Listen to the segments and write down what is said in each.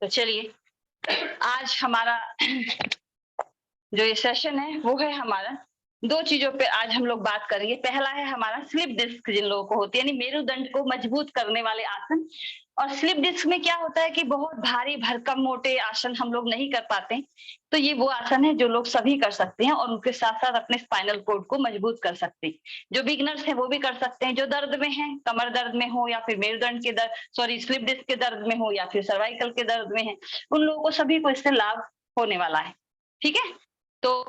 तो चलिए आज हमारा जो ये सेशन है वो है हमारा 2 चीजों पे आज हम लोग बात करेंगे। पहला है हमारा स्लिप डिस्क जिन लोगों को होती है, यानी मेरुदंड को मजबूत करने वाले आसन। और स्लिप डिस्क में क्या होता है कि बहुत भारी भरकम मोटे आसन हम लोग नहीं कर पाते, तो ये वो आसन है जो लोग सभी कर सकते हैं और उनके साथ साथ अपने स्पाइनल कोड को मजबूत कर सकते हैं। जो बिगिनर्स हैं वो भी कर सकते हैं, जो दर्द में हैं, कमर दर्द में हो या फिर मेरुदंड के दर्द स्लिप डिस्क के दर्द में हो या फिर सर्वाइकल के दर्द में है, उन लोगों को सभी को इससे लाभ होने वाला है। ठीक है, तो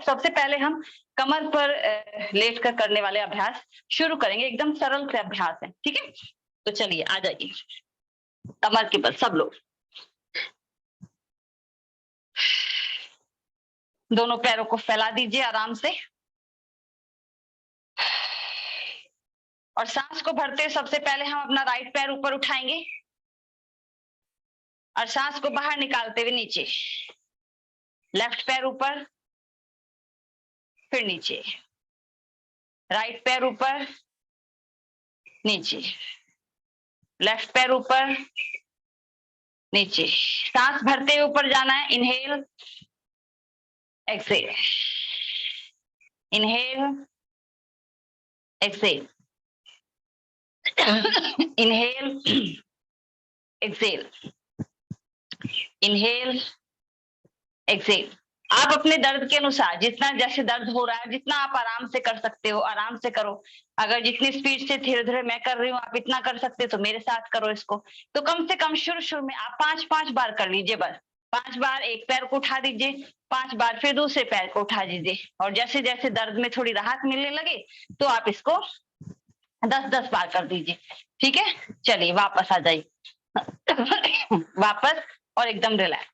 सबसे पहले हम कमर पर लेट कर करने वाले अभ्यास शुरू करेंगे। एकदम सरल से अभ्यास है, ठीक है। तो चलिए आ जाइए कमर के बल सब लोग। दोनों पैरों को फैला दीजिए आराम से और सांस को भरते सबसे पहले हम अपना राइट पैर ऊपर उठाएंगे और सांस को बाहर निकालते हुए नीचे, लेफ्ट पैर ऊपर फिर नीचे, राइट पैर ऊपर नीचे, लेफ्ट पैर ऊपर नीचे। सांस भरते हुए ऊपर जाना है। Inhale exhale, inhale exhale, inhale exhale, inhale Excel. आप अपने दर्द के अनुसार जितना जैसे दर्द हो रहा है, जितना आप आराम से कर सकते हो आराम से करो। अगर जितनी स्पीड से धीरे धीरे मैं कर रही हूँ आप इतना कर सकते हो तो मेरे साथ करो इसको। तो कम से कम शुरू में आप 5-5 बार कर लीजिए, बस 5 बार एक पैर को उठा दीजिए, 5 बार फिर दूसरे पैर को उठा दीजिए। और जैसे जैसे दर्द में थोड़ी राहत मिलने लगे तो आप इसको 10-10 बार कर दीजिए। ठीक है, चलिए वापस आ जाइए वापस और एकदम रिलैक्स।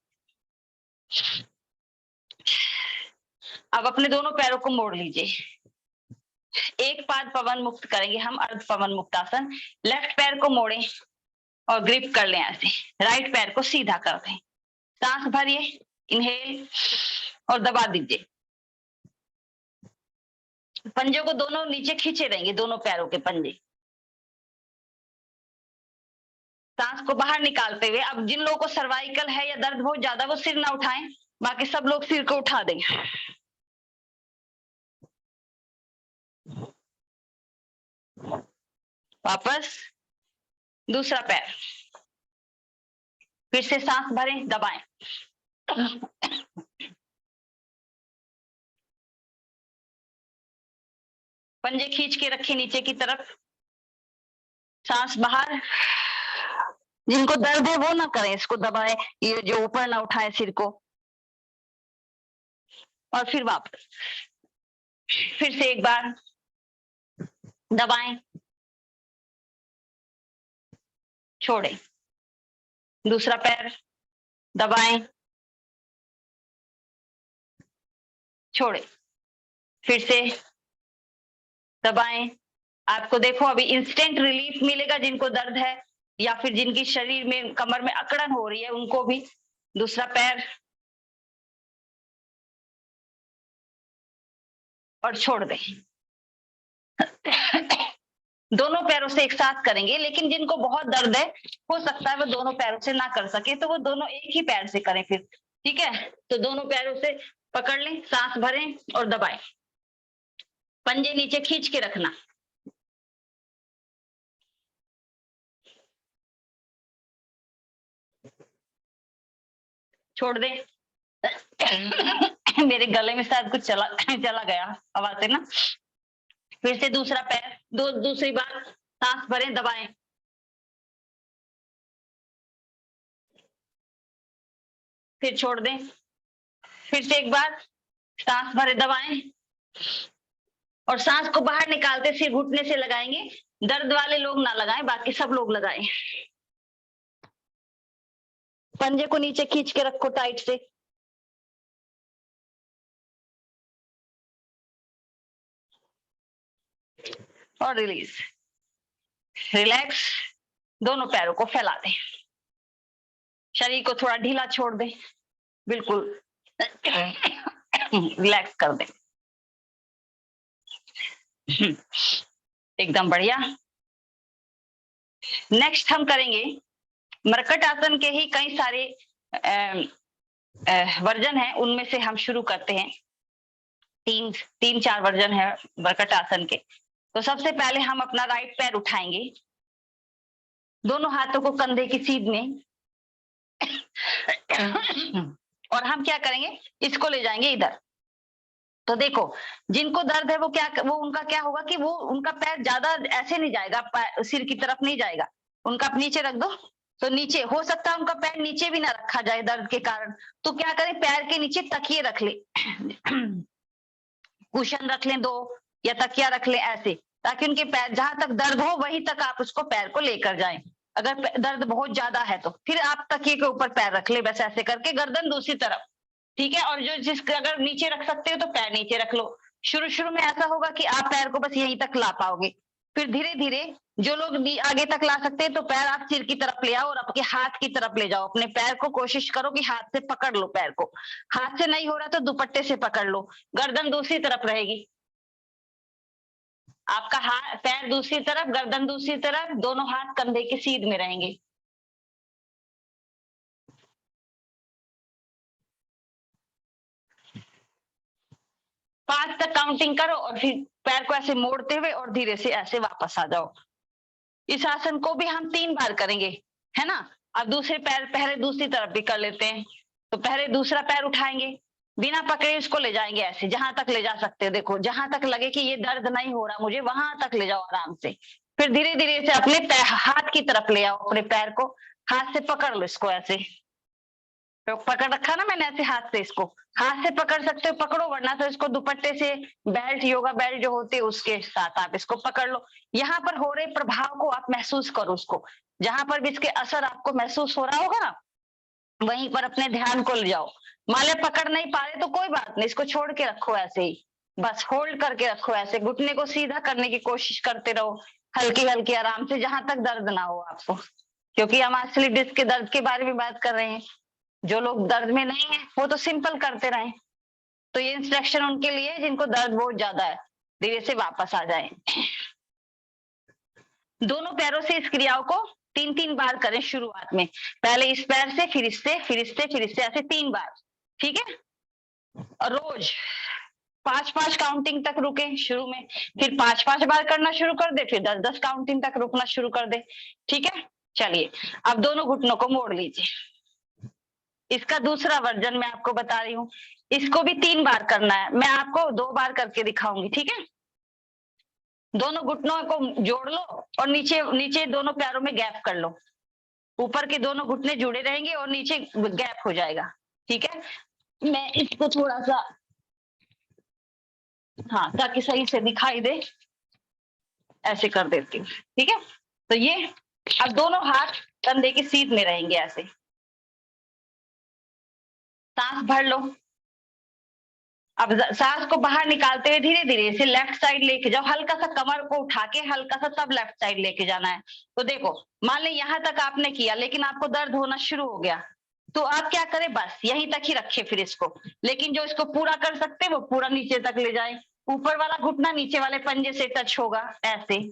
अब अपने दोनों पैरों को मोड़ लीजिए। एक पाद पवन मुक्त करेंगे हम, अर्ध पवन मुक्त आसन। लेफ्ट पैर को मोड़ें और ग्रिप कर लें ऐसे, राइट पैर को सीधा कर दें। सांस भरिए, इनहेल और दबा दीजिए। पंजों को दोनों नीचे खींचे रहेंगे, दोनों पैरों के पंजे। सांस को बाहर निकालते हुए, अब जिन लोगों को सर्वाइकल है या दर्द बहुत ज्यादा वो सिर ना उठाएं, बाकी सब लोग सिर को उठा दें। वापस दूसरा पैर, फिर से सांस भरें, दबाएं। पंजे खींच के रखें नीचे की तरफ, सांस बाहर। जिनको दर्द है वो ना करें, इसको दबाएं, ये जो ऊपर ना उठाए सिर को। और फिर वापस, फिर से एक बार दबाएं, छोड़ें, दूसरा पैर दबाएं, छोड़ें, फिर से दबाएं। आपको देखो अभी इंस्टेंट रिलीफ मिलेगा जिनको दर्द है या फिर जिनकी शरीर में कमर में अकड़न हो रही है उनको भी। दूसरा पैर और छोड़ दें। दोनों पैरों से एक साथ करेंगे, लेकिन जिनको बहुत दर्द है हो सकता है वो दोनों पैरों से ना कर सके तो वो दोनों एक ही पैर से करें फिर। ठीक है, तो दोनों पैरों से पकड़ लें, सांस भरें और दबाएं। पंजे नीचे खींच के रखना। छोड़ दें। मेरे गले में शायद कुछ चला गया आवाज से ना। फिर से दूसरा पैर, दूसरी बार सांस भरें, दबाएं। फिर छोड़ दें, फिर से एक बार सांस भरे, दबाएं और सांस को बाहर निकालते सिर घुटने से लगाएंगे। दर्द वाले लोग ना लगाएं, बाकी सब लोग लगाएं। पंजे को नीचे खींच के रखो टाइट से और रिलीज, रिलैक्स। दोनों पैरों को फैला दें, शरीर को थोड़ा ढीला छोड़ दें, बिल्कुल रिलैक्स कर दें। एकदम बढ़िया। नेक्स्ट हम करेंगे मरकट आसन के ही कई सारे वर्जन है, उनमें से हम शुरू करते हैं। तीन चार वर्जन है मरकट आसन के। तो सबसे पहले हम अपना राइट पैर उठाएंगे, दोनों हाथों को कंधे की सीध में और हम क्या करेंगे, इसको ले जाएंगे इधर। तो देखो, जिनको दर्द है वो उनका क्या होगा कि वो उनका पैर ज्यादा ऐसे नहीं जाएगा, सिर की तरफ नहीं जाएगा, उनका नीचे रख दो। तो नीचे हो सकता है उनका पैर नीचे भी ना रखा जाए दर्द के कारण, तो क्या करें, पैर के नीचे तकिए रख ले कुशन रख लें 2 या तकिया रख लें ऐसे, ताकि उनके पैर जहां तक दर्द हो वहीं तक आप उसको पैर को लेकर जाएं। अगर दर्द बहुत ज्यादा है तो फिर आप तकिए के ऊपर पैर रख ले, बस ऐसे करके गर्दन दूसरी तरफ, ठीक है। और अगर नीचे रख सकते हो तो पैर नीचे रख लो। शुरू में ऐसा होगा कि आप पैर को बस यहीं तक ला पाओगे, फिर धीरे धीरे जो लोग आगे तक ला सकते हैं तो पैर आप सिर की तरफ ले आओ और आपके हाथ की तरफ ले जाओ। अपने पैर को कोशिश करो कि हाथ से पकड़ लो, पैर को हाथ से नहीं हो रहा तो दुपट्टे से पकड़ लो, गर्दन दूसरी तरफ रहेगी, आपका हाथ पैर दूसरी तरफ, गर्दन दूसरी तरफ, दोनों हाथ कंधे के सीध में रहेंगे। पांच तक काउंटिंग करो और फिर पैर को ऐसे मोड़ते हुए और धीरे से ऐसे वापस आ जाओ। इस आसन को भी हम 3 बार करेंगे, है ना। अब दूसरे पैर पहले दूसरी तरफ भी कर लेते हैं। तो पहले दूसरा पैर उठाएंगे, बिना पकड़े इसको ले जाएंगे ऐसे, जहां तक ले जा सकते हो। देखो जहां तक लगे कि ये दर्द नहीं हो रहा मुझे, वहां तक ले जाओ आराम से। फिर धीरे धीरे से अपने हाथ की तरफ ले आओ, अपने पैर को हाथ से पकड़ लो इसको ऐसे। तो पकड़ रखा ना मैंने ऐसे हाथ से, इसको हाथ से पकड़ सकते हो पकड़ो, वरना तो इसको दुपट्टे से, बेल्ट, योगा बेल्ट जो होते हैं उसके साथ आप इसको पकड़ लो। यहाँ पर हो रहे प्रभाव को आप महसूस करो, उसको जहां पर भी इसके असर आपको महसूस हो रहा होगा ना, वहीं पर अपने ध्यान को ले जाओ। मान लो पकड़ नहीं पा रहे तो कोई बात नहीं, इसको छोड़ के रखो ऐसे ही, बस होल्ड करके रखो ऐसे, घुटने को सीधा करने की कोशिश करते रहो, हल्की हल्की आराम से, जहां तक दर्द ना हो आपको। क्योंकि हम आज स्लिप डिस्क के दर्द के बारे में बात कर रहे हैं। जो लोग दर्द में नहीं है वो तो सिंपल करते रहे। तो ये इंस्ट्रक्शन उनके लिए जिनको दर्द बहुत ज्यादा है, धीरे से वापस आ जाए। दोनों पैरों से इस क्रियाओं को 3-3 बार करें शुरुआत में। पहले इस पैर से, फिर इससे, फिर इससे, फिर इससे, ऐसे 3 बार, ठीक है। और रोज 5-5 काउंटिंग तक रुके शुरू में, फिर 5-5 बार करना शुरू कर दे, फिर 10-10 काउंटिंग तक रुकना शुरू कर दे, ठीक है। चलिए अब दोनों घुटनों को मोड़ लीजिए। इसका दूसरा वर्जन मैं आपको बता रही हूँ, इसको भी 3 बार करना है, मैं आपको 2 बार करके दिखाऊंगी, ठीक है। दोनों घुटनों को जोड़ लो और नीचे नीचे दोनों पैरों में गैप कर लो, ऊपर के दोनों घुटने जुड़े रहेंगे और नीचे गैप हो जाएगा, ठीक है। मैं इसको थोड़ा सा, हाँ, ताकि सही से दिखाई दे, ऐसे कर देती हूँ, ठीक है। तो ये अब दोनों हाथ कंधे की सीध में रहेंगे ऐसे, सांस भर लो। अब सांस को बाहर निकालते हुए धीरे धीरे से लेफ्ट साइड लेके जाओ, हल्का सा कमर को उठा के हल्का सा तब लेफ्ट साइड लेके जाना है। तो देखो मान ली यहाँ तक आपने किया लेकिन आपको दर्द होना शुरू हो गया, तो आप क्या करें, बस यहीं तक ही रखे फिर इसको, लेकिन जो इसको पूरा कर सकते वो पूरा नीचे तक ले जाए। ऊपर वाला घुटना नीचे वाले पंजे से टच होगा ऐसे,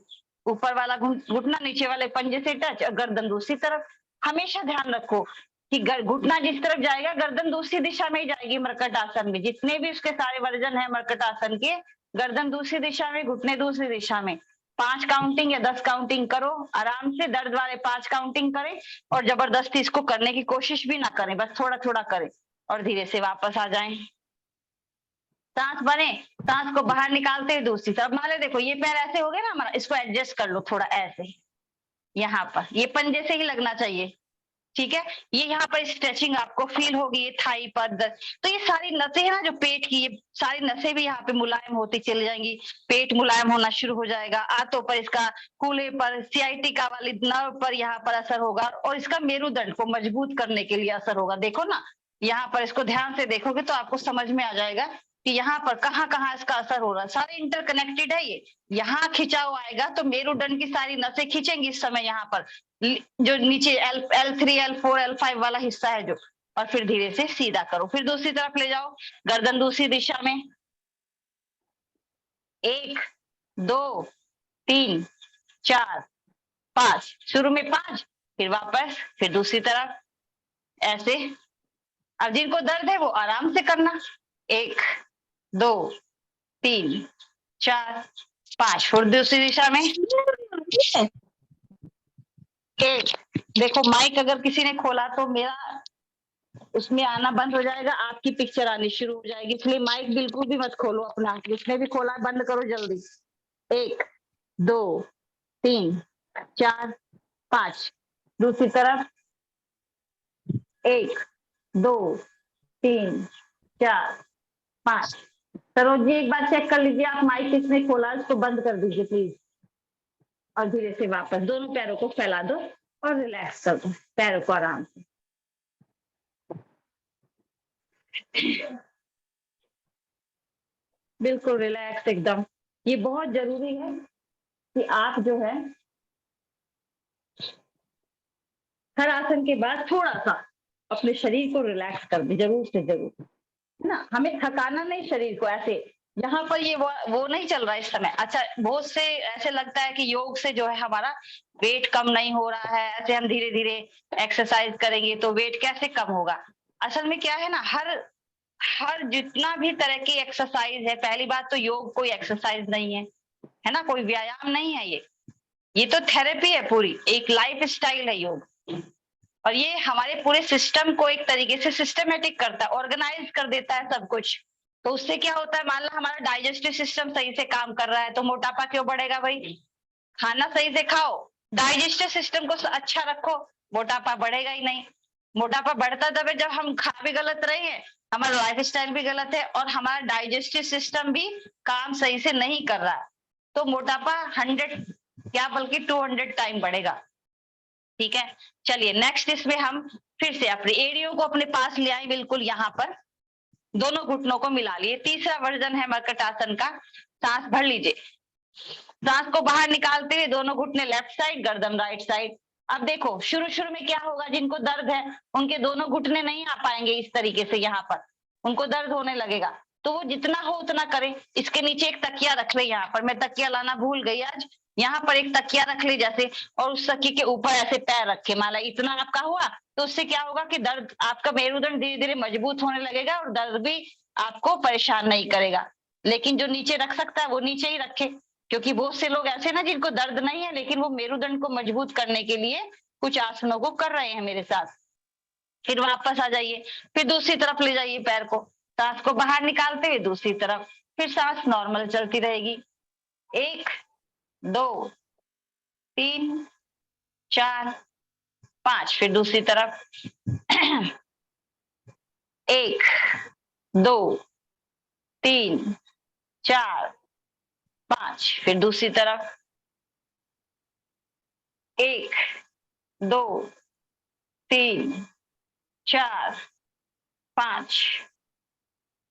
ऊपर वाला घुटना नीचे वाले पंजे से टच, गर्दन दूसरी तरफ। हमेशा ध्यान रखो कि घुटना जिस तरफ जाएगा गर्दन दूसरी दिशा में ही जाएगी। मरकट आसन में जितने भी उसके सारे वर्जन है मरकट आसन के, गर्दन दूसरी दिशा में, घुटने दूसरी दिशा में। 5 काउंटिंग या 10 काउंटिंग करो आराम से, दर्द वाले 5 काउंटिंग करें और जबरदस्ती इसको करने की कोशिश भी ना करें, बस थोड़ा थोड़ा करें और धीरे से वापस आ जाएं। सांस बने, सांस को बाहर निकालते हुए दूसरी तरफ। मान लो देखो ये पैर ऐसे हो गए ना हमारा, इसको एडजस्ट कर लो थोड़ा ऐसे, यहाँ पर ये पंजे से ही लगना चाहिए, ठीक है। ये यहाँ पर स्ट्रेचिंग आपको फील होगी, ये थाई पर दर्द। तो ये सारी नसें है ना जो पेट की, ये सारी नसें भी यहाँ पे मुलायम होती चली जाएंगी, पेट मुलायम होना शुरू हो जाएगा। आंतों पर इसका, कूल्हे पर, सियाटिका वाली नर्व पर यहाँ पर असर होगा और इसका मेरुदंड को मजबूत करने के लिए असर होगा। देखो ना यहाँ पर, इसको ध्यान से देखोगे तो आपको समझ में आ जाएगा कि यहाँ पर कहाँ कहाँ इसका असर हो रहा है, सारे इंटरकनेक्टेड है ये। यहाँ खिंचाव आएगा तो मेरुदंड की सारी नसें खींचेंगी इस समय यहाँ पर, जो नीचे L3 L4 L5 वाला हिस्सा है जो, और फिर धीरे से सीधा करो, फिर दूसरी तरफ ले जाओ, गर्दन दूसरी दिशा में। 1 2 3 4 5, शुरू में 5, फिर वापस, फिर दूसरी तरफ, ऐसे। अब जिनको दर्द है वो आराम से करना, 1 2 3 4 5, फिर दूसरी दिशा में 1। देखो माइक अगर किसी ने खोला तो मेरा उसमें आना बंद हो जाएगा, आपकी पिक्चर आनी शुरू हो जाएगी, इसलिए माइक बिल्कुल भी मत खोलो अपना, जिसने भी खोला बंद करो जल्दी। 1 2 3 4 5, दूसरी तरफ 1 2 3 4 5। सरोज जी एक बार चेक कर लीजिए, आप माइक किसने खोला उसको बंद कर दीजिए प्लीज, और धीरे से वापस दोनों पैरों को फैला दो और रिलैक्स कर दो पैरों को आराम से। बिल्कुल रिलैक्स एकदम। ये बहुत जरूरी है कि आप जो है हर आसन के बाद थोड़ा सा अपने शरीर को रिलैक्स कर दे, जरूर से जरूर, है ना। हमें थकाना नहीं शरीर को, ऐसे यहाँ पर ये वो नहीं चल रहा इस समय। अच्छा, बहुत से ऐसे लगता है कि योग से जो है हमारा वेट कम नहीं हो रहा है, ऐसे हम धीरे धीरे एक्सरसाइज करेंगे तो वेट कैसे कम होगा। असल में क्या है ना, हर जितना भी तरह की एक्सरसाइज है, पहली बात तो योग कोई एक्सरसाइज नहीं है ना, कोई व्यायाम नहीं है, ये तो थेरेपी है, पूरी एक लाइफ स्टाइल है योग। और ये हमारे पूरे सिस्टम को एक तरीके से सिस्टमेटिक करता है, ऑर्गेनाइज कर देता है सब कुछ। तो उससे क्या होता है, मान लो हमारा डाइजेस्टिव सिस्टम सही से काम कर रहा है तो मोटापा क्यों बढ़ेगा भाई। खाना सही से खाओ, डाइजेस्टिव सिस्टम को अच्छा रखो, मोटापा बढ़ेगा ही नहीं। मोटापा बढ़ता तब है जब हम खा भी गलत रहे हैं, हमारा लाइफ स्टाइल भी गलत है और हमारा डाइजेस्टिव सिस्टम भी काम सही से नहीं कर रहा है, तो मोटापा 100 क्या बल्कि 200 टाइम बढ़ेगा। ठीक है, चलिए नेक्स्ट इसमें हम फिर से अपने एड़ियों को अपने पास ले आए, बिल्कुल यहाँ पर दोनों घुटनों को मिला लिए। तीसरा वर्जन है मरकट आसन का। सांस भर लीजिए, सांस को बाहर निकालते हुए दोनों घुटने लेफ्ट साइड, गर्दन राइट साइड। अब देखो शुरू शुरू में क्या होगा, जिनको दर्द है उनके दोनों घुटने नहीं आ पाएंगे इस तरीके से, यहाँ पर उनको दर्द होने लगेगा, तो वो जितना हो उतना करें। इसके नीचे एक तकिया रख ले, यहाँ पर मैं तकिया लाना भूल गई आज, यहाँ पर एक तकिया रख ले जैसे, और उस तकिए के ऊपर ऐसे पैर रखे, माला इतना आपका हुआ, तो उससे क्या होगा कि दर्द आपका मेरुदंड धीरे धीरे मजबूत होने लगेगा और दर्द भी आपको परेशान नहीं करेगा। लेकिन जो नीचे रख सकता है वो नीचे ही रखे, क्योंकि बहुत से लोग ऐसे ना जिनको दर्द नहीं है लेकिन वो मेरुदंड को मजबूत करने के लिए कुछ आसनों को कर रहे हैं मेरे साथ। फिर वापस आ जाइए, फिर दूसरी तरफ ले जाइए पैर को, सांस को बाहर निकालते हुए दूसरी तरफ, फिर सांस नॉर्मल चलती रहेगी। 1 2 3 4 5, फिर दूसरी तरफ 1 2 3 4 5, फिर दूसरी तरफ 1 2 3 4 5,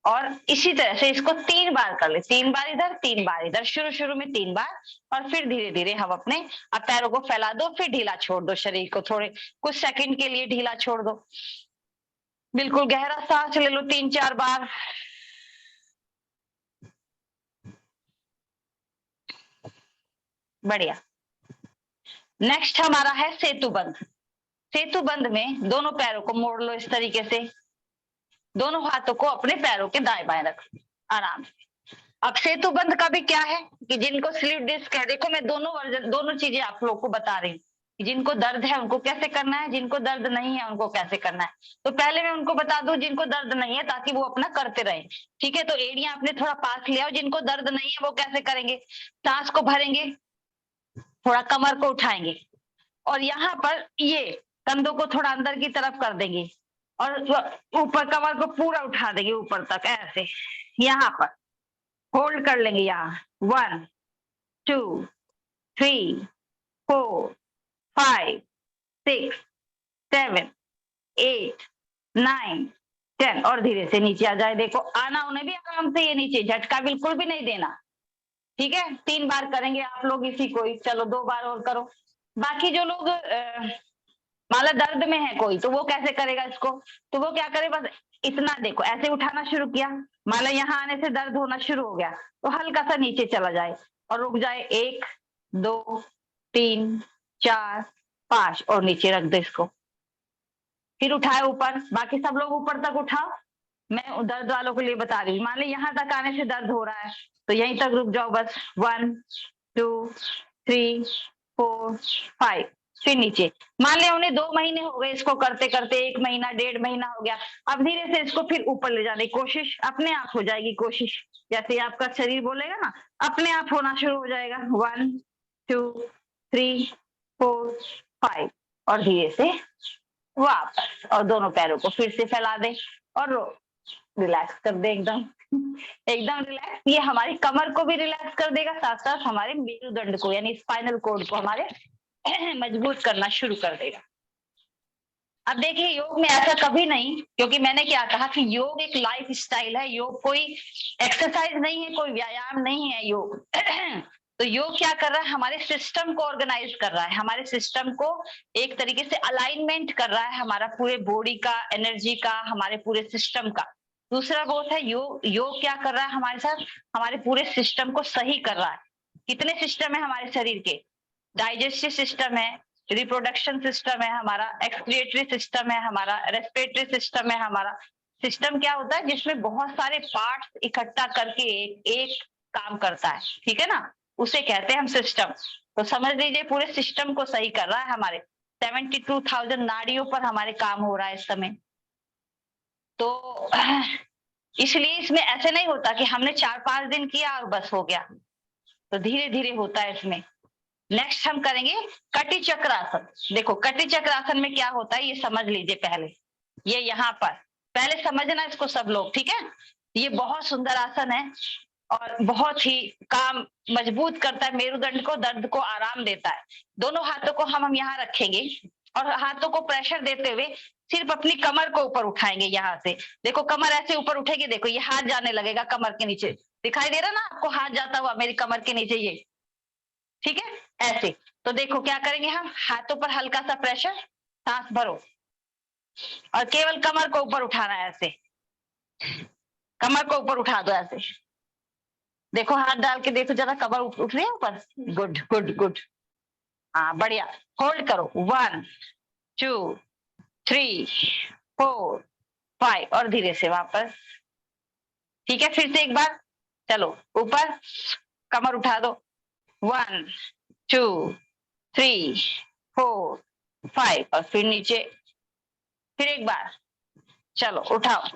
और इसी तरह से इसको 3 बार कर ले, 3 बार इधर 3 बार इधर, शुरू शुरू में 3 बार, और फिर धीरे धीरे हम अपने अब पैरों को फैला दो, फिर ढीला छोड़ दो, शरीर को थोड़े कुछ सेकंड के लिए ढीला छोड़ दो। बिल्कुल गहरा सांस ले लो 3-4 बार। बढ़िया। नेक्स्ट हमारा है सेतु बंद। सेतु बंद में दोनों पैरों को मोड़ लो इस तरीके से, दोनों हाथों को अपने पैरों के दाएं बाएं रख आराम से। अब सेतु बंद का भी क्या है कि जिनको स्लीप डिस्क है, देखो मैं दोनों चीजें आप लोगों को बता रही हूँ, जिनको दर्द है उनको कैसे करना है, जिनको दर्द नहीं है उनको कैसे करना है। तो पहले मैं उनको बता दूं जिनको दर्द नहीं है, ताकि वो अपना करते रहे। ठीक है, तो एड़ियां अपने थोड़ा पास ले आओ, जिनको दर्द नहीं है वो कैसे करेंगे, सांस को भरेंगे, थोड़ा कमर को उठाएंगे और यहाँ पर ये कंधों को थोड़ा अंदर की तरफ कर देंगे और ऊपर कमर को पूरा उठा देंगे ऊपर तक, ऐसे यहाँ पर होल्ड कर लेंगे। यहाँ 1 2 3 4 5 6 7 8 9 10, और धीरे से नीचे आ जाए। देखो आना उन्हें भी आराम से, ये नीचे झटका बिल्कुल भी नहीं देना। ठीक है, 3 बार करेंगे आप लोग इसी को, चलो 2 बार और करो। बाकी जो लोग माला दर्द में है कोई, तो वो कैसे करेगा इसको, तो वो क्या करे, बस इतना देखो ऐसे उठाना शुरू किया, माला यहाँ आने से दर्द होना शुरू हो गया तो हल्का सा नीचे चला जाए और रुक जाए। 1 2 3 4 5 और नीचे रख दो इसको। फिर उठाए ऊपर, बाकी सब लोग ऊपर तक उठाओ। मैं दर्द वालों के लिए बता रही हूँ। मान ली यहाँ तक आने से दर्द हो रहा है तो यहीं तक रुक जाओ बस। 1 2 3 4 5, फिर नीचे। मान लिया उन्हें 2 महीने हो गए इसको करते करते, 1 महीना 1.5 महीना हो गया। अब धीरे से इसको फिर ऊपर ले जाने की कोशिश, अपने आप हो जाएगी कोशिश। जैसे आपका शरीर बोलेगा ना, अपने आप होना शुरू हो जाएगा। 1 2 3 4 5 और धीरे से वापस, और दोनों पैरों को फिर से फैला दे और रिलैक्स कर दे एकदम। एकदम रिलैक्स। ये हमारी कमर को भी रिलैक्स कर देगा, साथ साथ हमारे मेरुदंड को यानी स्पाइनल कोड को हमारे मजबूत करना शुरू कर देगा। अब देखिए, योग में ऐसा कभी नहीं, क्योंकि मैंने क्या कहा कि योग एक लाइफ स्टाइल है। योग कोई एक्सरसाइज नहीं है, कोई व्यायाम नहीं है योग। तो योग क्या कर रहा है, हमारे सिस्टम को ऑर्गेनाइज कर रहा है, हमारे सिस्टम को एक तरीके से अलाइनमेंट कर रहा है, हमारा पूरे बॉडी का, एनर्जी का, हमारे पूरे सिस्टम का। दूसरा बहुत है योग। योग क्या कर रहा है हमारे साथ, हमारे पूरे सिस्टम को सही कर रहा है। कितने सिस्टम है हमारे शरीर के? डाइजेस्टिव सिस्टम है, रिप्रोडक्शन सिस्टम है हमारा, एक्सक्रिएटरी सिस्टम है हमारा, रेस्पिरेटरी सिस्टम है हमारा। सिस्टम क्या होता है, जिसमें बहुत सारे पार्ट्स इकट्ठा करके एक काम करता है, ठीक है ना, उसे कहते हैं हम सिस्टम। तो समझ लीजिए पूरे सिस्टम को सही कर रहा है हमारे। 72,000 नाड़ियों पर हमारे काम हो रहा है इस समय। तो इसलिए इसमें ऐसे नहीं होता कि हमने 4-5 दिन किया और बस हो गया, तो धीरे धीरे होता है इसमें। नेक्स्ट हम करेंगे कटी चक्रासन। देखो कटी चक्रासन में क्या होता है ये समझ लीजिए पहले। ये यहाँ पर पहले समझना इसको सब लोग, ठीक है। ये बहुत सुंदर आसन है और बहुत ही काम मजबूत करता है मेरुदंड को, दर्द को आराम देता है। दोनों हाथों को हम यहाँ रखेंगे और हाथों को प्रेशर देते हुए सिर्फ अपनी कमर को ऊपर उठाएंगे। यहाँ से देखो कमर ऐसे ऊपर उठेगी, देखो ये हाथ जाने लगेगा कमर के नीचे, दिखाई दे रहा ना आपको हाथ जाता हुआ मेरी कमर के नीचे, ये ठीक है ऐसे। तो देखो क्या करेंगे हम, हाथों पर हल्का सा प्रेशर, सांस भरो और केवल कमर को ऊपर उठाना है ऐसे। कमर को ऊपर उठा दो ऐसे, देखो हाथ डाल के देखो जरा, कमर उठ रही है ऊपर। गुड गुड गुड, हाँ बढ़िया। होल्ड करो 1 2 3 4 5 और धीरे से वापस। ठीक है, फिर से एक बार, चलो ऊपर, कमर उठा दो 1 2 3 4 5 और फिर नीचे। फिर एक बार, चलो उठाओ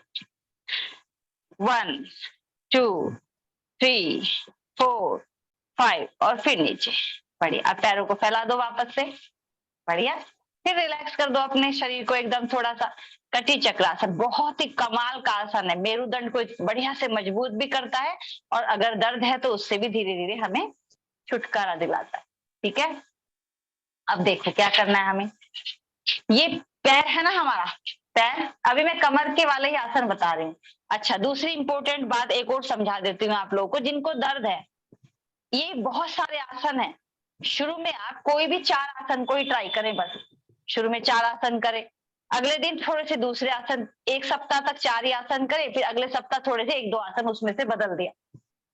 1 2 3 4 5 और फिर नीचे। बढ़िया, अब पैरों को फैला दो वापस से, बढ़िया। फिर रिलैक्स कर दो अपने शरीर को एकदम थोड़ा सा। कटी चक्रासन बहुत ही कमाल का आसन है, मेरुदंड को बढ़िया से मजबूत भी करता है और अगर दर्द है तो उससे भी धीरे धीरे हमें छुटकारा दिलाता है, ठीक है। अब देखो क्या करना है हमें। ये पैर है ना हमारा, पैर, अभी मैं कमर के वाले ही आसन बता रही हूँ। अच्छा, दूसरी इंपॉर्टेंट बात एक और समझा देती हूँ आप लोगों को जिनको दर्द है। ये बहुत सारे आसन है। शुरू में आप कोई भी 4 आसन को ही ट्राई करें, बस शुरू में 4 आसन करें, अगले दिन थोड़े से दूसरे आसन, एक सप्ताह तक 4 ही आसन करें, फिर अगले सप्ताह थोड़े से 1-2 आसन उसमें से बदल दिया,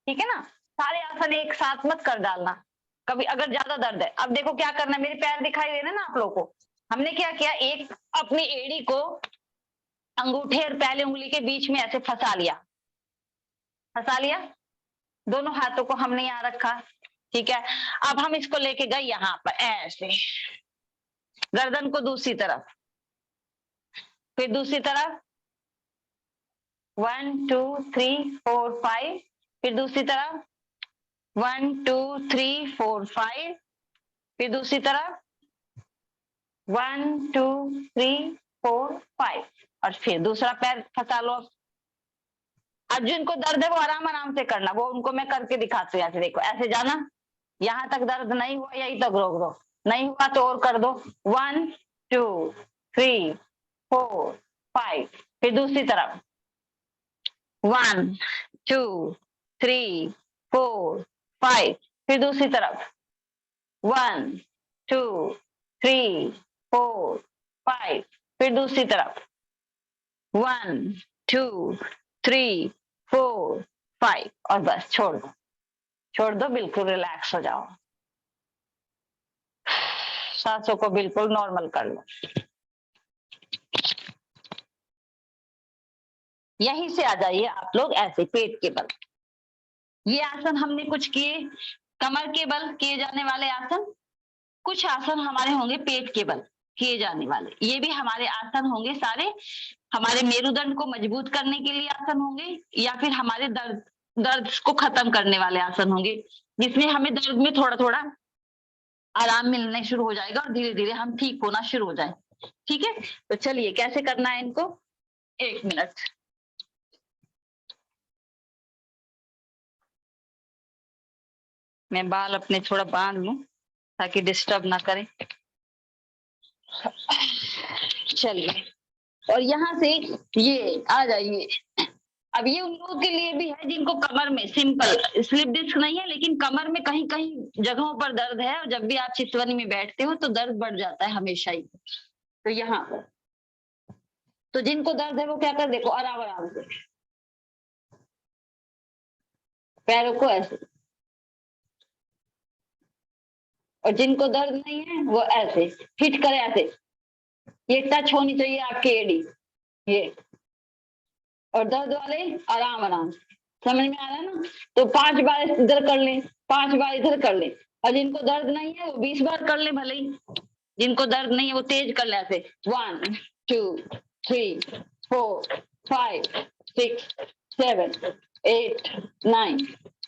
ठीक है ना। सारे आसन एक साथ मत कर डालना कभी, अगर ज्यादा दर्द है। अब देखो क्या करना है, मेरे पैर दिखाई दे रहे ना आप लोगों को। हमने क्या किया, एक अपनी एड़ी को अंगूठे और पहले उंगली के बीच में ऐसे फंसा लिया, फंसा लिया। दोनों हाथों को हमने यहाँ रखा, ठीक है। अब हम इसको लेके गए यहाँ पर ऐसे, गर्दन को दूसरी तरफ, फिर दूसरी तरफ 1 2 3 4 5, फिर दूसरी तरफ 1 2 3 4 5, फिर दूसरी तरफ 1 2 3 4 5 और फिर दूसरा पैर फंसा लो। अब जिनको दर्द है वो आराम आराम से करना, वो उनको मैं करके दिखाती हूँ। ऐसे देखो, ऐसे जाना, यहाँ तक दर्द नहीं हुआ यहीं तक रोक दो, नहीं हुआ तो और कर दो 1 2 3 4 5, फिर दूसरी तरफ 1 2 3 4 5, फिर दूसरी तरफ 1 2 3 4 5, फिर दूसरी तरफ 1 2 3 4 5 और बस छोड़ दो, छोड़ दो, बिल्कुल रिलैक्स हो जाओ। सांसों को बिल्कुल नॉर्मल कर लो। यहीं से आ जाइए आप लोग ऐसे पेट के बल। ये आसन हमने कुछ किए कमर के बल किए जाने वाले आसन, कुछ आसन हमारे होंगे पेट के बल किए जाने वाले। ये भी हमारे आसन होंगे सारे हमारे मेरुदंड को मजबूत करने के लिए आसन होंगे, या फिर हमारे दर्द को खत्म करने वाले आसन होंगे, जिसमें हमें दर्द में थोड़ा थोड़ा आराम मिलने शुरू हो जाएगा और धीरे धीरे हम ठीक होना शुरू हो जाए। ठीक है, तो चलिए कैसे करना है इनको, 1 मिनट। मैं बाल अपने थोड़ा बांध लूं ताकि डिस्टर्ब ना करें। चलिए, और यहाँ से ये आ जाइए। अब ये उन लोगों के लिए भी है जिनको कमर में सिंपल स्लिप डिस्क नहीं है, लेकिन कमर में कहीं कहीं जगहों पर दर्द है, और जब भी आप चितवनी में बैठते हो तो दर्द बढ़ जाता है हमेशा ही। तो यहाँ पर तो जिनको दर्द है वो क्या कर, देखो आराम आराम से पैरों को ऐसे, और जिनको दर्द नहीं है वो ऐसे हिट करे, ऐसे ये टच होनी चाहिए आपकी एडी, ये। और दर्द वाले आराम आराम, समझ में आ रहा है ना? तो 5 बार इधर कर ले, 5 बार इधर कर ले, और जिनको दर्द नहीं है वो 20 बार कर ले भले ही। जिनको दर्द नहीं है वो तेज कर ले ऐसे, 1 2 3 4 5 6 7 8 9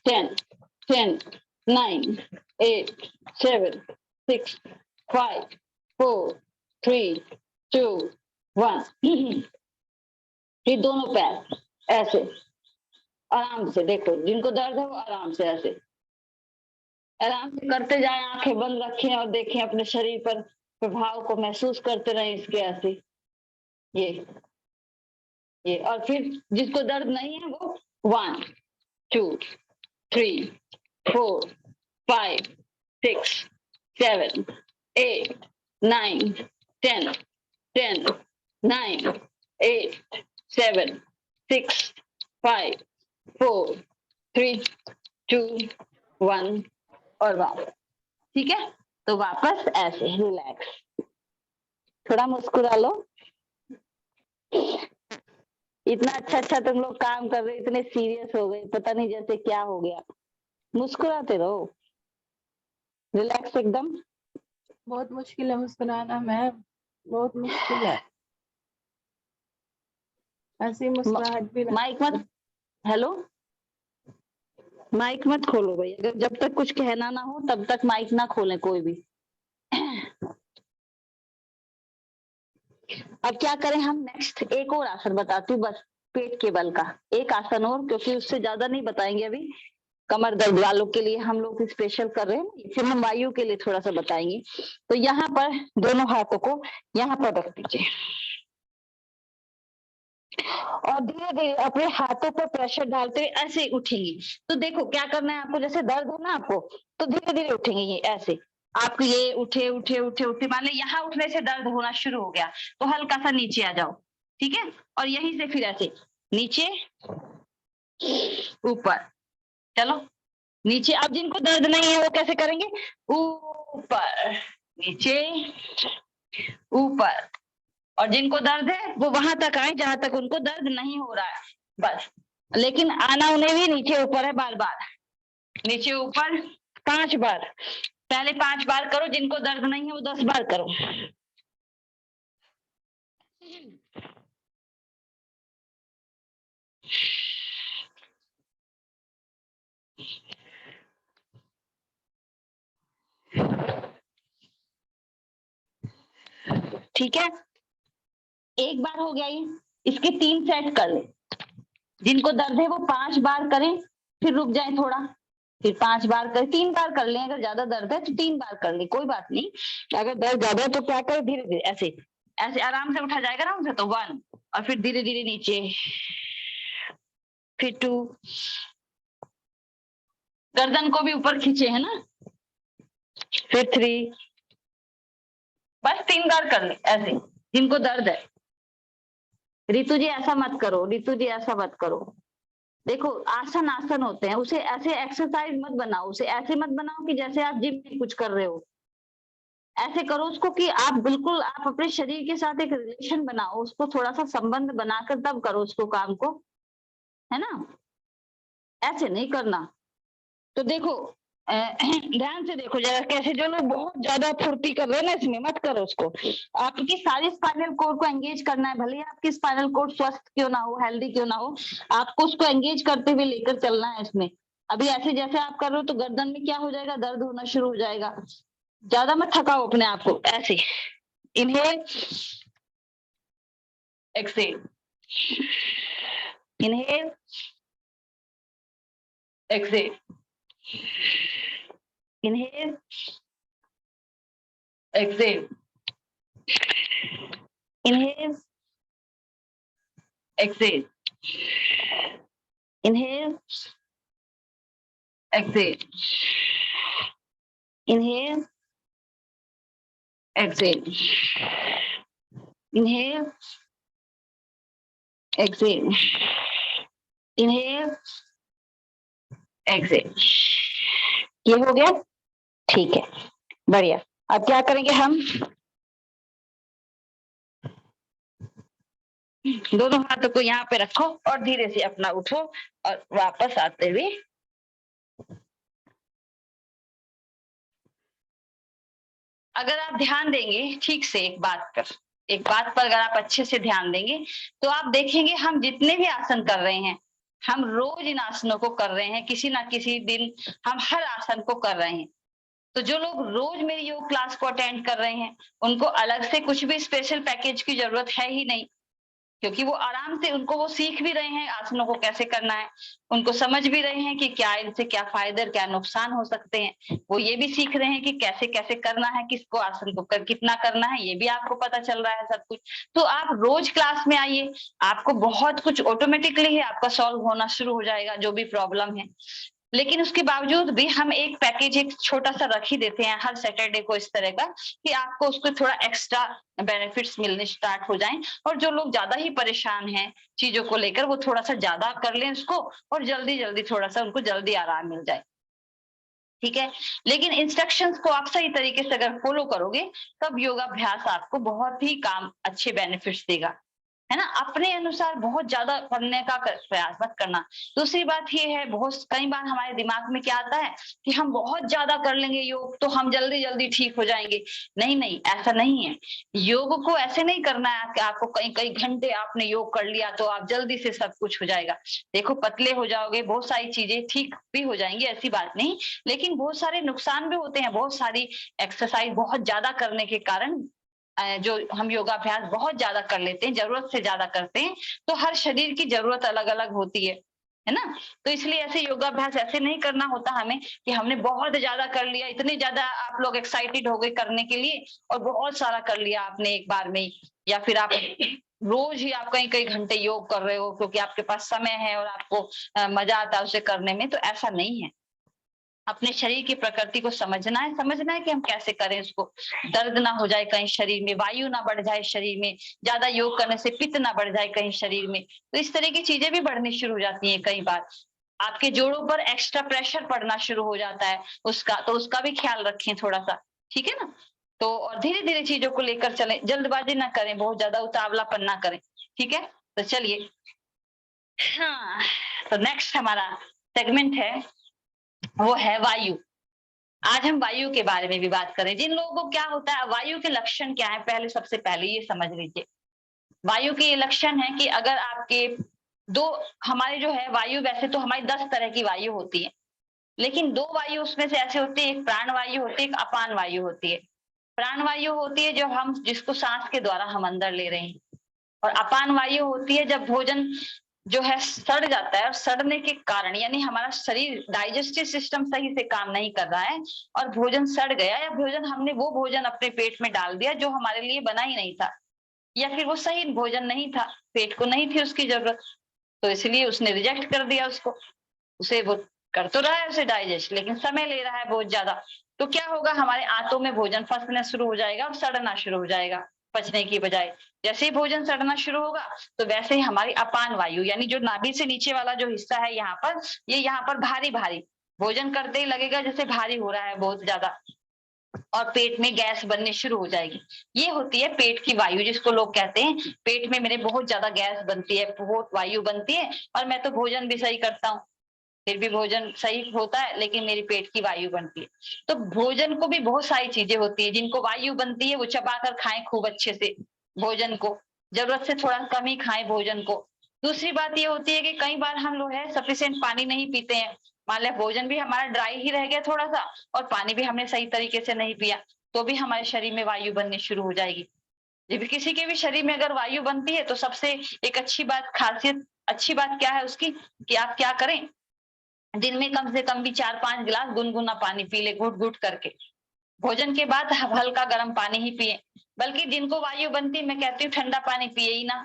10 10 9 8 7 6 5 4 3 2 1। ये दोनों पैर ऐसे आराम से, देखो जिनको दर्द है वो आराम से ऐसे आराम से करते जाएं, आंखें बंद रखें और देखें अपने शरीर पर प्रभाव को महसूस करते रहें इसके ऐसे, ये। और फिर जिसको दर्द नहीं है वो 1 2 3 4 5 6 7 8 9 10 10 9 8 7 6 5 4 3 2 1 और वापस। ठीक है, तो वापस ऐसे रिलैक्स, थोड़ा मुस्कुरा लो। इतना अच्छा तुम लोग काम कर रहे, इतने सीरियस हो गए, पता नहीं जैसे क्या हो गया। मुस्कुराते रहो, रिलैक्स एकदम। बहुत मुश्किल है मुस्कुराना मैम, बहुत मुश्किल है। ऐसी मुस्कुराहट भी माइक मत, हेलो माइक मत खोलो भाई, अगर जब तक कुछ कहना ना हो तब तक माइक ना खोलें कोई भी। अब क्या करें हम, नेक्स्ट एक और आसन बताती हूँ बस, पेट के बल का एक आसन और, क्योंकि उससे ज्यादा नहीं बताएंगे अभी। कमर दर्द वालों के लिए हम लोग स्पेशल कर रहे हैं, फिर हम वायु के लिए थोड़ा सा बताएंगे। तो यहाँ पर दोनों हाथों को यहाँ पर रख दीजिए, और धीरे धीरे अपने हाथों पर प्रेशर डालते हुए ऐसे उठेंगे। तो देखो क्या करना है आपको, जैसे दर्द है ना आपको, तो धीरे धीरे उठेंगे ये ऐसे। आपको ये उठे उठे उठे उठे, मान लो यहाँ उठने से दर्द होना शुरू हो गया तो हल्का सा नीचे आ जाओ। ठीक है, और यहीं से फिर ऐसे नीचे ऊपर, चलो नीचे। अब जिनको दर्द नहीं है वो कैसे करेंगे, ऊपर नीचे ऊपर, और जिनको दर्द है वो वहां तक आए जहां तक उनको दर्द नहीं हो रहा है बस, लेकिन आना उन्हें भी नीचे ऊपर है, बार बार नीचे ऊपर 5 बार। पहले 5 बार करो, जिनको दर्द नहीं है वो 10 बार करो। ठीक है, एक बार हो गया ये, इसके 3 सेट कर ले। जिनको दर्द है वो 5 बार करें, फिर रुक जाए थोड़ा, फिर 5 बार कर, 3 बार कर लें। अगर ज्यादा दर्द है तो 3 बार कर ले, कोई बात नहीं। अगर दर्द ज्यादा है तो क्या करें, धीरे धीरे ऐसे ऐसे आराम से उठा जाएगा ना उनसे, तो 1, और फिर धीरे धीरे नीचे, फिर 2, गर्दन को भी ऊपर खींचे है ना, फिर 3, बस 3 बार कर ले ऐसे जिनको दर्द है। रितु जी ऐसा मत करो, रितु जी ऐसा मत करो। देखो आसन आसन होते हैं, उसे ऐसे एक्सरसाइज मत बनाओ, उसे ऐसे मत बनाओ कि जैसे आप जिम में कुछ कर रहे हो। ऐसे करो उसको कि आप बिल्कुल आप अपने शरीर के साथ एक रिलेशन बनाओ, उसको थोड़ा सा संबंध बनाकर तब करो उसको काम को, है ना? ऐसे नहीं करना। तो देखो ध्यान से देखो जरा कैसे जो लोग बहुत ज्यादा फुर्ती कर रहे हैं ना, इसमें मत करो उसको। आपकी सारी स्पाइनल कोड को एंगेज करना है, भले ही आपकी स्पाइनल कोड स्वस्थ क्यों ना हो, हेल्दी क्यों ना हो, आपको उसको एंगेज करते हुए लेकर चलना है इसमें। अभी ऐसे जैसे आप कर रहे हो तो गर्दन में क्या हो जाएगा, दर्द होना शुरू हो जाएगा। ज्यादा मत थकाओ अपने आप को। ऐसे inhale, exhale, inhale, exhale, inhale, exhale, inhale, exhale, inhale, exhale, inhale, exhale, inhale, exhale, inhale, exhale। ये हो गया, ठीक है, बढ़िया। अब क्या करेंगे हम, दोनों हाथों को यहाँ पे रखो और धीरे से अपना उठो और वापस आते हुए अगर आप ध्यान देंगे ठीक से एक बात पर अगर आप अच्छे से ध्यान देंगे तो आप देखेंगे हम जितने भी आसन कर रहे हैं, हम रोज इन आसनों को कर रहे हैं, किसी ना किसी दिन हम हर आसन को कर रहे हैं। तो जो लोग रोज मेरी योग क्लास को अटेंड कर रहे हैं उनको अलग से कुछ भी स्पेशल पैकेज की जरूरत है ही नहीं, क्योंकि वो आराम से उनको वो सीख भी रहे हैं आसनों को कैसे करना है, उनको समझ भी रहे हैं कि क्या इनसे क्या फायदे और क्या नुकसान हो सकते हैं। वो ये भी सीख रहे हैं कि कैसे कैसे करना है, किसको आसन को कितना करना है, ये भी आपको पता चल रहा है सब कुछ। तो आप रोज क्लास में आइए, आपको बहुत कुछ ऑटोमेटिकली ही आपका सॉल्व होना शुरू हो जाएगा जो भी प्रॉब्लम है। लेकिन उसके बावजूद भी हम एक पैकेज एक छोटा सा रख ही देते हैं हर सैटरडे को, इस तरह का कि आपको उसको थोड़ा एक्स्ट्रा बेनिफिट्स मिलने स्टार्ट हो जाएं। और जो लोग ज्यादा ही परेशान हैं चीजों को लेकर वो थोड़ा सा ज्यादा कर लें उसको और जल्दी जल्दी थोड़ा सा उनको जल्दी आराम मिल जाए, ठीक है। लेकिन इंस्ट्रक्शंस को आप सही तरीके से अगर फॉलो करोगे तब योगाभ्यास आपको बहुत ही काम अच्छे बेनिफिट्स देगा, है ना। अपने अनुसार बहुत ज्यादा करने का प्रयास मत करना। दूसरी बात ये है, बहुत कई बार हमारे दिमाग में क्या आता है कि हम बहुत ज्यादा कर लेंगे योग तो हम जल्दी जल्दी ठीक हो जाएंगे। नहीं नहीं, ऐसा नहीं है। योग को ऐसे नहीं करना है कि आपको कई कई घंटे आपने योग कर लिया तो आप जल्दी से सब कुछ हो जाएगा। देखो पतले हो जाओगे, बहुत सारी चीजें ठीक भी हो जाएंगी, ऐसी बात नहीं, लेकिन बहुत सारे नुकसान भी होते हैं। बहुत सारी एक्सरसाइज बहुत ज्यादा करने के कारण जो हम योगाभ्यास बहुत ज्यादा कर लेते हैं, जरूरत से ज्यादा करते हैं, तो हर शरीर की जरूरत अलग अलग होती है ना। तो इसलिए ऐसे योगाभ्यास ऐसे नहीं करना होता हमें कि हमने बहुत ज्यादा कर लिया, इतने ज्यादा आप लोग एक्साइटेड हो गए करने के लिए और बहुत सारा कर लिया आपने एक बार में, या फिर आप रोज ही आप कई कई घंटे योग कर रहे हो क्योंकि आपके पास समय है और आपको मजा आता है उसे करने में। तो ऐसा नहीं है। अपने शरीर की प्रकृति को समझना है कि हम कैसे करें उसको, दर्द ना हो जाए कहीं शरीर में, वायु ना बढ़ जाए शरीर में, ज्यादा योग करने से पित्त ना बढ़ जाए कहीं शरीर में। तो इस तरह की चीजें भी बढ़नी शुरू हो जाती हैं। कई बार आपके जोड़ों पर एक्स्ट्रा प्रेशर पड़ना शुरू हो जाता है उसका, तो उसका भी ख्याल रखें थोड़ा सा, ठीक है ना। तो और धीरे धीरे चीजों को लेकर चलें, जल्दबाजी ना करें, बहुत ज्यादा उतावलापन ना करें, ठीक है। तो चलिए, हाँ, तो नेक्स्ट हमारा सेगमेंट है वो है वायु। आज हम वायु के बारे में भी बात करें। जिन लोगों को क्या होता है, वायु के लक्षण क्या है, पहले सबसे पहले ये समझ लीजिए। वायु के ये लक्षण है कि अगर आपके दो, हमारे जो है वायु, वैसे तो हमारी 10 तरह की वायु होती है, लेकिन दो वायु उसमें से ऐसे होती है, एक प्राण वायु होती है, एक अपान वायु होती है। प्राण वायु होती है जो हम जिसको सांस के द्वारा हम अंदर ले रहे हैं, और अपान वायु होती है जब भोजन जो है सड़ जाता है और सड़ने के कारण, यानी हमारा शरीर डाइजेस्टिव सिस्टम सही से काम नहीं कर रहा है और भोजन सड़ गया, या भोजन हमने वो भोजन अपने पेट में डाल दिया जो हमारे लिए बना ही नहीं था, या फिर वो सही भोजन नहीं था, पेट को नहीं थी उसकी जरूरत, तो इसलिए उसने रिजेक्ट कर दिया उसको। उसे वो कर तो रहा है उसे डाइजेस्ट, लेकिन समय ले रहा है बहुत ज्यादा। तो क्या होगा, हमारे आंतों में भोजन फंसना शुरू हो जाएगा और सड़ना शुरू हो जाएगा पचने की बजाय। जैसे ही भोजन सड़ना शुरू होगा तो वैसे ही हमारी अपान वायु, यानी जो नाभि से नीचे वाला जो हिस्सा है यहाँ पर, ये यहाँ पर भारी भारी भोजन करते ही लगेगा जैसे भारी हो रहा है बहुत ज्यादा, और पेट में गैस बनने शुरू हो जाएगी। ये होती है पेट की वायु, जिसको लोग कहते हैं पेट में मेरे बहुत ज्यादा गैस बनती है, बहुत वायु बनती है, और मैं तो भोजन भी सही करता हूँ, फिर भी भोजन सही होता है लेकिन मेरी पेट की वायु बनती है। तो भोजन को भी बहुत सारी चीजें होती है, जिनको वायु बनती है वो चबाकर खाएं खूब अच्छे से भोजन को, जरूरत से थोड़ा कम ही खाएं भोजन को। दूसरी बात ये होती है कि कई बार हम लोग है सफिशिएंट पानी नहीं पीते हैं, मान लिया भोजन भी हमारा ड्राई ही रह गया थोड़ा सा और पानी भी हमने सही तरीके से नहीं पिया, तो भी हमारे शरीर में वायु बननी शुरू हो जाएगी। जब किसी के भी शरीर में अगर वायु बनती है तो सबसे एक अच्छी बात, खासियत अच्छी बात क्या है उसकी, कि आप क्या करें, दिन में कम से कम भी 4-5 गिलास गुनगुना पानी पी ले, घुट घुट करके। भोजन के बाद हल्का गर्म पानी ही पिए, बल्कि जिनको वायु बनती है मैं कहती हूँ ठंडा पानी पिए ही ना,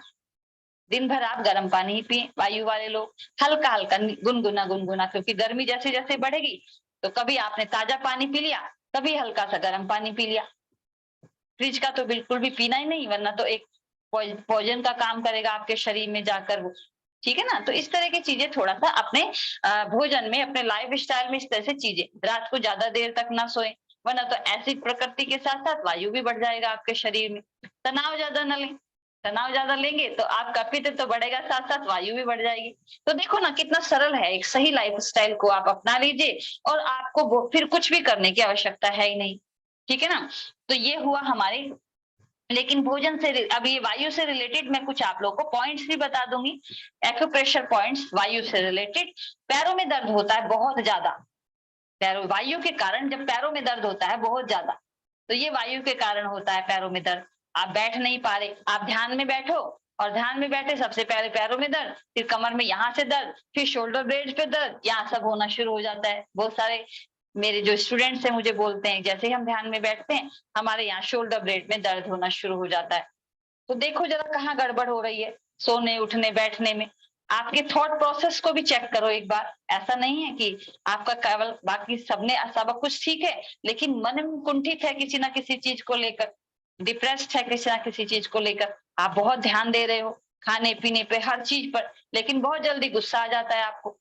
दिन भर आप गर्म पानी ही पिए। वायु वाले लोग हल्का हल्का गुनगुना गुनगुना, क्योंकि गर्मी जैसे जैसे बढ़ेगी तो कभी आपने ताजा पानी पी लिया, कभी हल्का सा गर्म पानी पी लिया। फ्रिज का तो बिल्कुल भी पीना ही नहीं, वरना तो एक पॉइजन का काम करेगा आपके शरीर में जाकर वो, ठीक है ना। तो इस तरह की चीजें थोड़ा सा अपने भोजन में, अपने लाइफ स्टाइल में इस तरह से चीजें, रात को ज्यादा देर तक ना सोए, वरना तो ऐसी प्रकृति के साथ साथ वायु भी बढ़ जाएगा आपके शरीर में। तनाव ज्यादा न लें, तनाव ज्यादा लेंगे तो आपका पित्त तो बढ़ेगा, साथ साथ वायु भी बढ़ जाएगी। तो देखो ना कितना सरल है, एक सही लाइफ स्टाइल को आप अपना लीजिए और आपको फिर कुछ भी करने की आवश्यकता है ही नहीं, ठीक है ना। तो ये हुआ हमारे, लेकिन भोजन से अब ये वायु से रिलेटेड मैं कुछ आप लोगों को पॉइंट्स भी बता दूंगी, एक्यूप्रेशर पॉइंट्स वायु से रिलेटेड। पैरों में दर्द होता है बहुत ज्यादा, पैरों वायु के कारण जब पैरों में दर्द होता है बहुत ज्यादा, तो ये वायु के कारण होता है पैरों में दर्द। आप बैठ नहीं पा रहे, आप ध्यान में बैठो और ध्यान में बैठे सबसे पहले पैरों में दर्द, फिर कमर में यहाँ से दर्द, फिर शोल्डर ब्लेड पे दर्द, यहाँ सब होना शुरू हो जाता है। बहुत सारे मेरे जो स्टूडेंट्स हैं मुझे बोलते हैं जैसे ही हम ध्यान में बैठते हैं हमारे यहाँ शोल्डर ब्लेड में दर्द होना शुरू हो जाता है। तो देखो जरा कहाँ गड़बड़ हो रही है, सोने उठने बैठने में। आपके थॉट प्रोसेस को भी चेक करो एक बार। ऐसा नहीं है कि आपका केवल, बाकी सबने सब कुछ ठीक है लेकिन मन में कुंठित है किसी ना किसी चीज को लेकर, डिप्रेस्ड है किसी ना किसी चीज को लेकर। आप बहुत ध्यान दे रहे हो खाने पीने पे, हर चीज पर, लेकिन बहुत जल्दी गुस्सा आ जाता है आपको।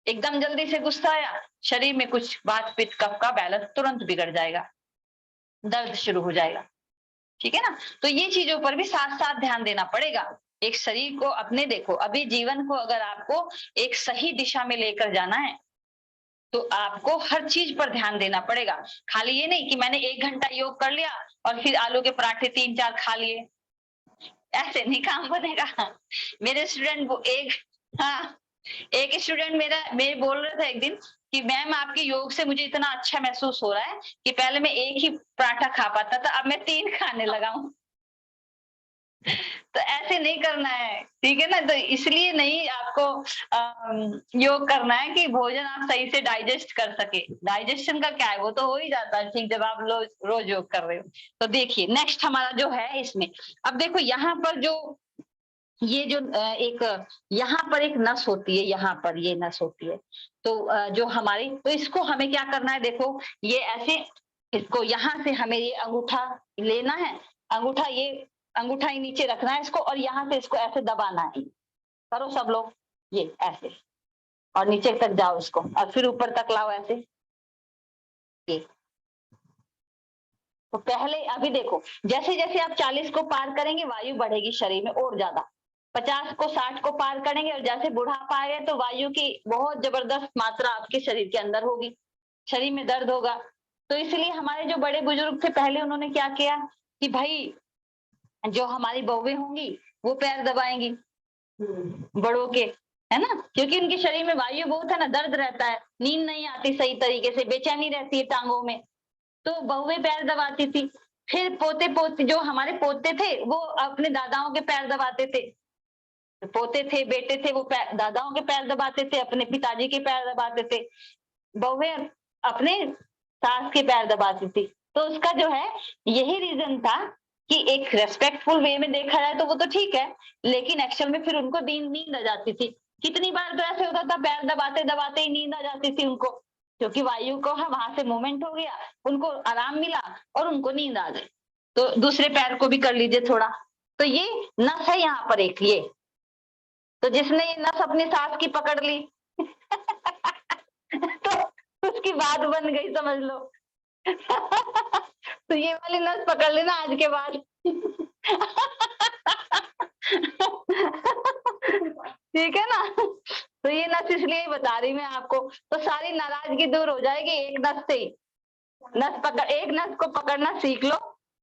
एकदम जल्दी से गुस्सा आया, शरीर में कुछ वात पित्त कफ का बैलेंस तुरंत बिगड़ जाएगा, दर्द शुरू हो जाएगा, ठीक है ना। तो ये चीजों पर भी साथ साथ ध्यान देना पड़ेगा। एक शरीर को अपने, देखो अभी जीवन को अगर आपको एक सही दिशा में लेकर जाना है तो आपको हर चीज पर ध्यान देना पड़ेगा। खाली ये नहीं कि मैंने 1 घंटा योग कर लिया और फिर आलू के पराठे 3-4 खा लिए, ऐसे नहीं काम बनेगा। मेरे स्टूडेंट वो एक, हाँ, एक स्टूडेंट मेरे बोल रहे थे एक दिन कि मैम आपके योग से मुझे इतना अच्छा महसूस हो रहा है कि पहले मैं 1 ही पराठा खा पाता था, अब मैं 3 खाने लगा हूँ। तो ऐसे नहीं करना है, ठीक है ना। तो इसलिए नहीं आपको योग करना है कि भोजन आप सही से डाइजेस्ट कर सके। डाइजेशन का क्या है, वो तो हो ही जाता है ठीक जब आप रोज योग कर रहे हो। तो देखिए नेक्स्ट हमारा जो है इसमें, अब देखो यहाँ पर जो ये जो एक यहाँ पर एक नस होती है, यहाँ पर ये नस होती है, तो जो हमारी, तो इसको हमें क्या करना है, देखो ये ऐसे, इसको यहाँ से हमें ये अंगूठा लेना है, अंगूठा ये अंगूठा ही नीचे रखना है इसको, और यहाँ से इसको ऐसे दबाना है। करो सब लोग, ये ऐसे, और नीचे तक जाओ इसको, और फिर ऊपर तक लाओ ऐसे, ये। तो पहले अभी देखो जैसे जैसे आप 40 को पार करेंगे वायु बढ़ेगी शरीर में और ज्यादा, 50 को 60 को पार करेंगे और जैसे बुढ़ापा आएगा तो वायु की बहुत जबरदस्त मात्रा आपके शरीर के अंदर होगी, शरीर में दर्द होगा। तो इसलिए हमारे जो बड़े बुजुर्ग थे पहले उन्होंने क्या किया कि भाई जो हमारी बहुएं होंगी वो पैर दबाएंगी बड़ों के, है ना, क्योंकि उनके शरीर में वायु बहुत है ना, दर्द रहता है, नींद नहीं आती सही तरीके से, बेचैनी रहती है टांगों में, तो बहुएं पैर दबाती थी। फिर पोते पोते जो हमारे पोते थे वो अपने दादाओं के पैर दबाते थे, पोते थे बेटे थे वो दादाओं के पैर दबाते थे, अपने पिताजी के पैर दबाते थे, बहुएं अपने सास के पैर दबाती थी। तो उसका जो है यही रीजन था कि एक रेस्पेक्टफुल वे में देखा जाए तो वो तो ठीक है, लेकिन एक्चुअल में फिर उनको नींद आ जाती थी। कितनी बार तो ऐसे होता था पैर दबाते दबाते ही नींद आ जाती थी उनको, क्योंकि वायु को वहां से मूवमेंट हो गया, उनको आराम मिला और उनको नींद आ गई। तो दूसरे पैर को भी कर लीजिए थोड़ा। तो ये नस है यहाँ पर एक, ये तो जिसने ये नस अपनी सास की पकड़ ली तो उसकी बात बन गई, समझ लो। तो ये वाली नस पकड़ लेना आज के बाद। ठीक है ना? तो ये नस इसलिए ही बता रही मैं आपको, तो सारी नाराजगी दूर हो जाएगी एक नस से ही। एक नस को पकड़ना सीख लो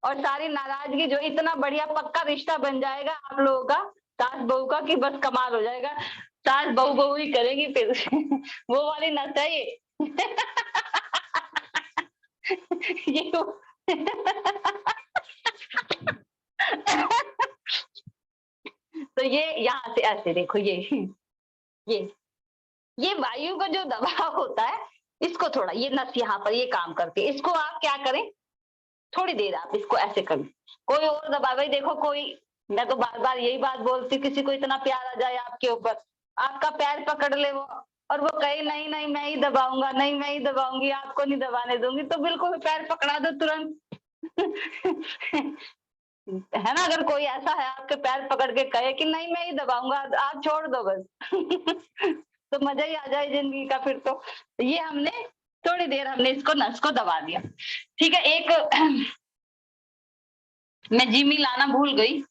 और सारी नाराजगी, जो इतना बढ़िया पक्का रिश्ता बन जाएगा आप लोगों का सास बहू का कि बस कमाल हो जाएगा। सास बहू बहू ही करेगी फिर। वो वाली नस है ये। ये तो ये यहाँ से ऐसे देखो, ये वायु का जो दबाव होता है, इसको थोड़ा, ये नस यहाँ पर ये काम करती है, इसको आप क्या करें, थोड़ी देर आप इसको ऐसे करें, कोई और दबाव। भाई देखो, कोई, मैं तो बार बार यही बात बोलती, किसी को इतना प्यार आ जाए आपके ऊपर, आपका पैर पकड़ ले वो, और वो कहे नहीं नहीं मैं ही दबाऊंगा, नहीं मैं ही दबाऊंगी, आपको नहीं दबाने दूंगी, तो बिल्कुल पैर पकड़ा दो तुरंत। है ना? अगर कोई ऐसा है आपके पैर पकड़ के कहे कि नहीं मैं ही दबाऊंगा, आप छोड़ दो बस। तो मजा ही आ जाए जिंदगी का फिर तो। ये हमने थोड़ी देर हमने इसको नस को दबा दिया। ठीक है, एक मैं जिमी लाना भूल गई,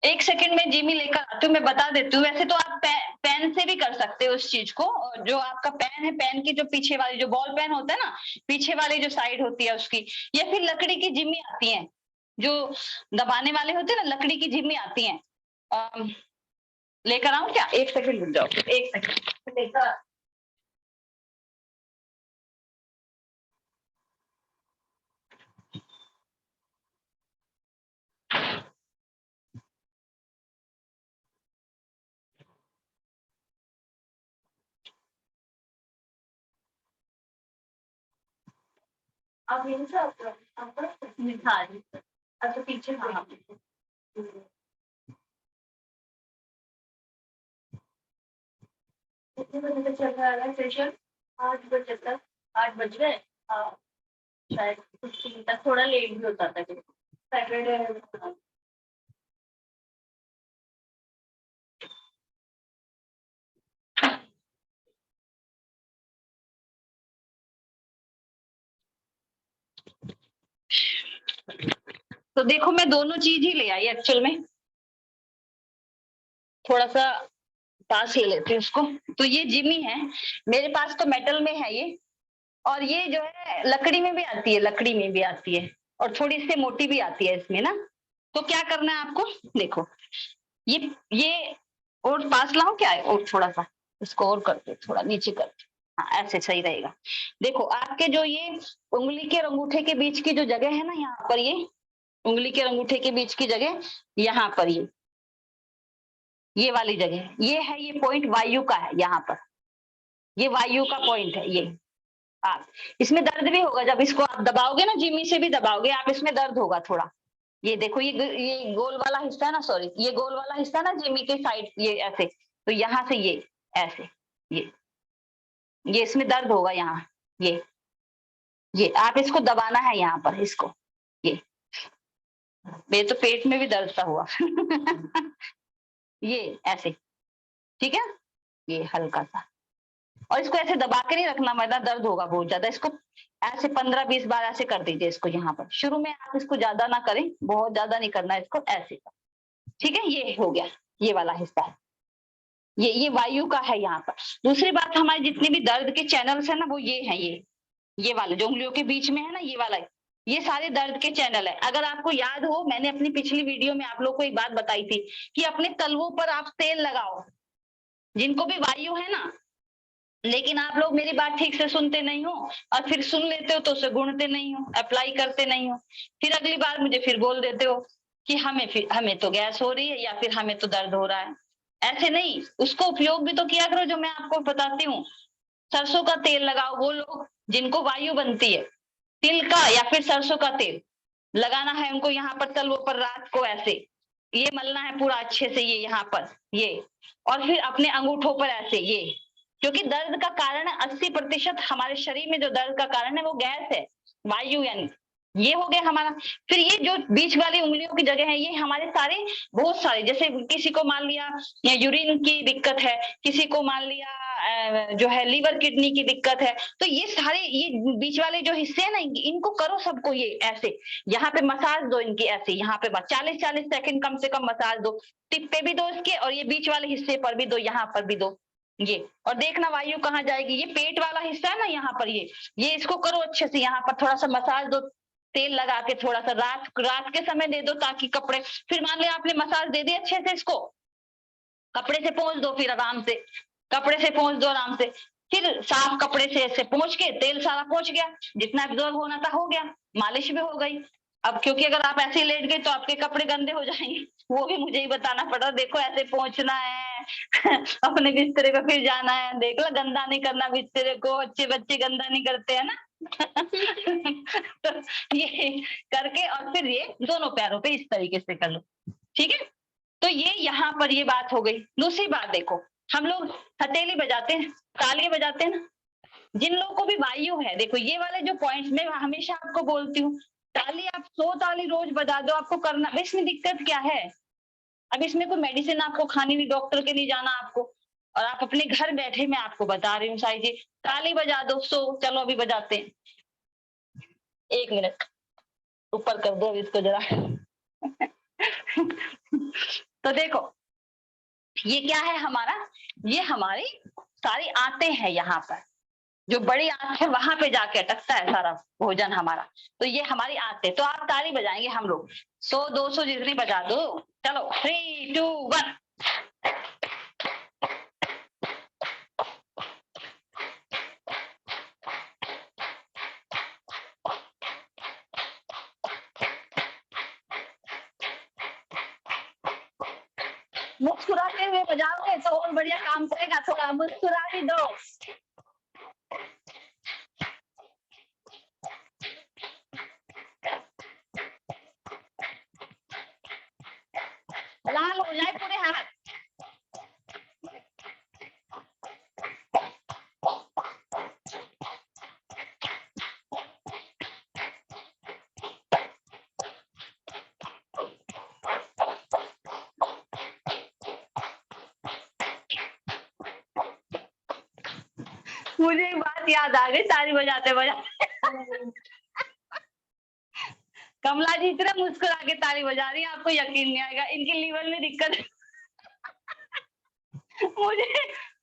एक सेकंड में जिमी लेकर आती हूँ, मैं बता देती हूँ। वैसे तो आप पेन से भी कर सकते हो उस चीज को, जो आपका पेन है, पेन की जो पीछे वाली, जो बॉल पेन होता है ना, पीछे वाली जो साइड होती है उसकी, या फिर लकड़ी की जिम्मी आती है, जो दबाने वाले होते हैं ना, लकड़ी की जिम्मी आती है। लेकर आऊं क्या? एक सेकंड रुक जाओ, एक सेकंड लेकर। अब अच्छा पीछे, हाँ कितने बजे तक चल रहा है सेशन? 8 बजे तक। 8 बज गए? हाँ शायद कुछ तक, थोड़ा लेट भी होता था सैटरडे। तो देखो, मैं दोनों चीज ही ले आई एक्चुअल में, थोड़ा सा पास ले लेते हैं उसको। तो ये जिमी है मेरे पास, तो मेटल में है ये, और ये जो है लकड़ी में भी आती है, लकड़ी में भी आती है, और थोड़ी सी मोटी भी आती है इसमें ना। तो क्या करना है आपको, देखो ये और पास लाओ क्या है, और थोड़ा सा इसको और करते, थोड़ा नीचे करते, हाँ ऐसे सही रहेगा। देखो आपके जो ये उंगली के और अंगूठे के बीच की जो जगह है ना, यहाँ पर ये उंगली के अंगूठे के बीच की जगह, यहाँ पर ये वाली जगह, ये है, ये पॉइंट वायु का है, यहाँ पर ये वायु का पॉइंट है ये। आप इसमें दर्द भी होगा, जब इसको आप दबाओगे ना, जिमी से भी दबाओगे आप, इसमें दर्द होगा थोड़ा। ये देखो, ये गोल वाला हिस्सा है ना, सॉरी, ये गोल वाला हिस्सा है ना जिमी के साइड, ये ऐसे, तो यहाँ से ये ऐसे, ये इसमें दर्द होगा यहाँ, ये आप इसको दबाना है यहाँ पर, इसको, ये मेरे तो पेट में भी दर्द सा हुआ। ये ऐसे, ठीक है, ये हल्का सा, और इसको ऐसे दबा के नहीं रखना, मतलब दर्द होगा बहुत ज्यादा। इसको ऐसे 15-20 बार ऐसे कर दीजिए इसको यहाँ पर, शुरू में आप इसको ज्यादा ना करें, बहुत ज्यादा नहीं करना है इसको, ऐसे। ठीक है, ये हो गया, ये वाला हिस्सा है, ये वायु का है यहाँ पर। दूसरी बात, हमारे जितने भी दर्द के चैनल्स है ना, वो ये है, ये वाले जो उंगलियों के बीच में है ना, ये वाला, ये सारे दर्द के चैनल है। अगर आपको याद हो, मैंने अपनी पिछली वीडियो में आप लोग को एक बात बताई थी कि अपने तलवों पर आप तेल लगाओ, जिनको भी वायु है ना, लेकिन आप लोग मेरी बात ठीक से सुनते नहीं हो, और फिर सुन लेते हो तो उसे गुणते नहीं हो, अप्लाई करते नहीं हो, फिर अगली बार मुझे फिर बोल देते हो कि हमें तो गैस हो रही है, या फिर हमें तो दर्द हो रहा है। ऐसे नहीं, उसको उपयोग भी तो किया करो, जो मैं आपको बताती हूँ। सरसों का तेल लगाओ, वो लोग जिनको वायु बनती है, तिल का या फिर सरसों का तेल लगाना है उनको यहाँ पर तलवों पर, रात को ऐसे ये मलना है पूरा अच्छे से, ये यहाँ पर ये, और फिर अपने अंगूठों पर ऐसे ये, क्योंकि दर्द का कारण 80% हमारे शरीर में जो दर्द का कारण है वो गैस है, वायु, यानी ये हो गया हमारा। फिर ये जो बीच वाली उंगलियों की जगह है, ये हमारे बहुत सारे, जैसे किसी को मान लिया या यूरिन की दिक्कत है, किसी को मान लिया जो है लीवर किडनी की दिक्कत है, तो ये सारे ये बीच वाले जो हिस्से हैं ना, इनको करो सबको ये ऐसे, यहाँ पे मसाज दो इनकी ऐसे, यहाँ पे 40-40 सेकंड कम से कम मसाज दो, टिप पे भी दो इसके, और ये बीच वाले हिस्से पर भी दो, यहाँ पर भी दो ये, और देखना वायु कहाँ जाएगी, ये पेट वाला हिस्सा है ना यहाँ पर, ये इसको करो अच्छे से, यहाँ पर थोड़ा सा मसाज दो, तेल लगा के थोड़ा सा, रात के समय दे दो, ताकि कपड़े, फिर मान लिया आपने मसाज दे दी अच्छे से, इसको कपड़े से पोंछ दो, फिर आराम से कपड़े से पोंछ दो आराम से, फिर साफ कपड़े से ऐसे पोंछ के, तेल सारा पोंछ गया, जितना एब्जॉर्ब होना था हो गया, मालिश भी हो गई। अब क्योंकि अगर आप ऐसे लेट गए तो आपके कपड़े गंदे हो जाएंगे, वो भी मुझे ही बताना पड़ा, देखो ऐसे पहुंचना है अपने बिस्तरे पे फिर जाना है, देख लो, गंदा नहीं करना बिस्तरे को, अच्छे बच्चे गंदा नहीं करते हैं ना तो ये करके, और फिर ये दोनों पैरों पे इस तरीके से कर लो, ठीक है। तो ये यहाँ पर ये बात हो गई। दूसरी बात देखो, हम लोग हथेली बजाते हैं, ताली बजाते हैं ना, जिन लोगों को भी वायु है, देखो ये वाले जो पॉइंट्स में हमेशा आपको बोलती हूँ, ताली आप 100 ताली रोज बजा दो, आपको करना, इसमें दिक्कत क्या है, अब इसमें कोई मेडिसिन आपको खानी नहीं, डॉक्टर के नहीं जाना आपको, और आप अपने घर बैठे, मैं आपको बता रही हूँ साई जी, ताली बजा दो 100, चलो अभी बजाते हैं, 1 मिनट ऊपर कर दो इसको जरा तो देखो ये क्या है हमारा, ये हमारी सारी आंतें हैं, यहाँ पर जो बड़ी आंत है वहां पे जाके अटकता है सारा भोजन हमारा, तो ये हमारी आंतें, तो आप ताली बजाएंगे हम लोग 100-200 जितनी बजा दो, चलो 3, 2, 1। मुस्कुराते हुए बजाओगे तो और बढ़िया काम करेगा, थोड़ा मुस्कुरा भी दो। लाल हो जाए पूरे हाथ, मुझे एक बात याद आ गई ताली बजाते बजाते कमला जी इतना मुस्कुरा के ताली बजा रही है, आपको यकीन नहीं आएगा, इनकी लीवर में दिक्कत मुझे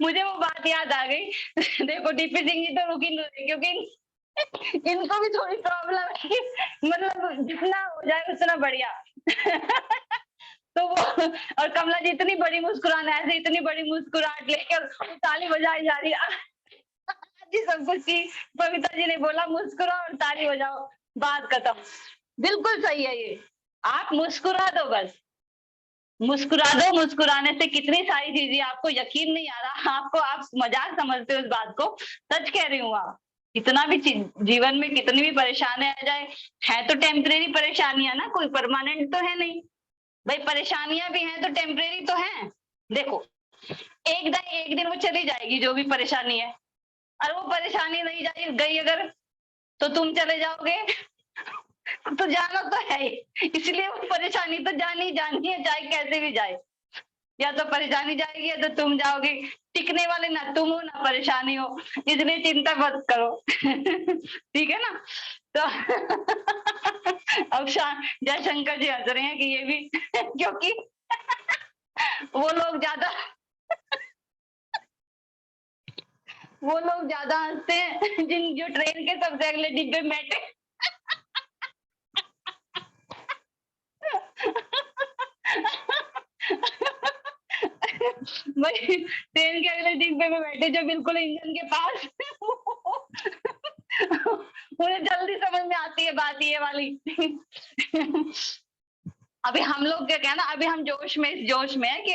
मुझे वो बात याद आ गई देखो डीपी सिंह जी तो रुकी नहीं रही, क्योंकि इनको भी थोड़ी प्रॉब्लम है, मतलब जितना हो जाए उतना बढ़िया तो वो, और कमला जी इतनी बड़ी मुस्कुराहट, ऐसे इतनी बड़ी मुस्कुराहट लेकर ताली बजाई जा रही है जी, सब कुछ की कविता जी ने बोला मुस्कुराओ और ताली बजाओ, बात खत्म, बिल्कुल सही है ये, आप मुस्कुरा दो बस, मुस्कुरा दो, मुस्कुराने से कितनी सारी चीजें, आपको यकीन नहीं आ रहा, आपको, आप मजाक समझते हो इस बात को, सच कह रही हूँ, आप कितना भी जीवन में कितनी भी परेशानी आ जाए, है तो टेम्परेरी परेशानियां ना, कोई परमानेंट तो है नहीं भाई, परेशानियां भी हैं तो टेम्परेरी तो हैं, देखो एक दिन वो चली जाएगी जो भी परेशानी है, और वो परेशानी नहीं गई अगर, तो तुम चले जाओगे तो जाना तो है ही, इसलिए वो परेशानी तो जानी है, चाहे कैसे भी जाए, या तो परेशानी जाएगी या तो तुम जाओगे, टिकने वाले ना तुम हो ना परेशानी हो, इसलिए चिंता मत करो ठीक है ना। तो अब जयशंकर जी हंस रहे हैं कि ये भी क्योंकि वो लोग ज्यादा हंसते हैं जो ट्रेन के सबसे अगले डिब्बे में बैठे भाई ट्रेन के अगले डिब्बे में बैठे जो बिल्कुल इंजन के पास उन्हें जल्दी समझ में आती है बात ये वाली अभी हम लोग क्या कहना, अभी हम इस जोश में है कि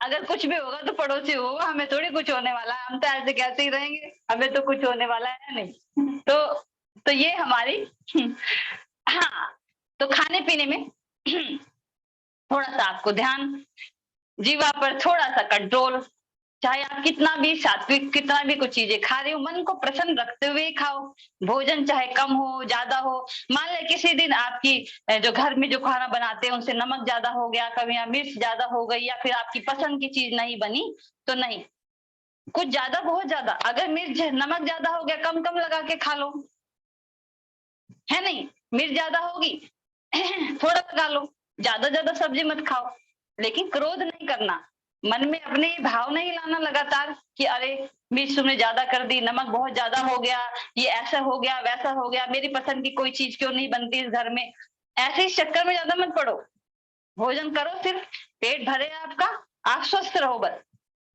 अगर कुछ भी होगा तो पड़ोसी होगा, हमें थोड़ी कुछ होने वाला है, हम तो ऐसे कहते ही रहेंगे, हमें तो कुछ होने वाला है नहीं, तो ये हमारी हाँ, तो खाने पीने में थोड़ा सा आपको ध्यान, जीवा पर थोड़ा सा कंट्रोल, चाहे आप कितना भी सात्विक, कितना भी कुछ चीजें खा रहे हो, मन को प्रसन्न रखते हुए खाओ, भोजन चाहे कम हो ज्यादा हो, मान ले किसी दिन आपकी जो घर में जो खाना बनाते हैं उनसे नमक ज्यादा हो गया, कभी यहाँ मिर्च ज्यादा हो गई, या फिर आपकी पसंद की चीज नहीं बनी, तो नहीं, कुछ ज्यादा बहुत ज्यादा, अगर मिर्च नमक ज्यादा हो गया कम कम लगा के खा लो, है नहीं, मिर्च ज्यादा होगी थोड़ा लगा लो, ज्यादा ज्यादा सब्जी मत खाओ। लेकिन क्रोध नहीं करना, मन में अपने भाव नहीं लाना लगातार कि अरे मिर्च तुमने ज्यादा कर दी, नमक बहुत ज्यादा हो गया, ये ऐसा हो गया वैसा हो गया, मेरी पसंद की कोई चीज क्यों नहीं बनती इस घर में। ऐसे इस चक्कर में ज्यादा मत पड़ो, भोजन करो, सिर्फ पेट भरे आपका, आप स्वस्थ रहो बस।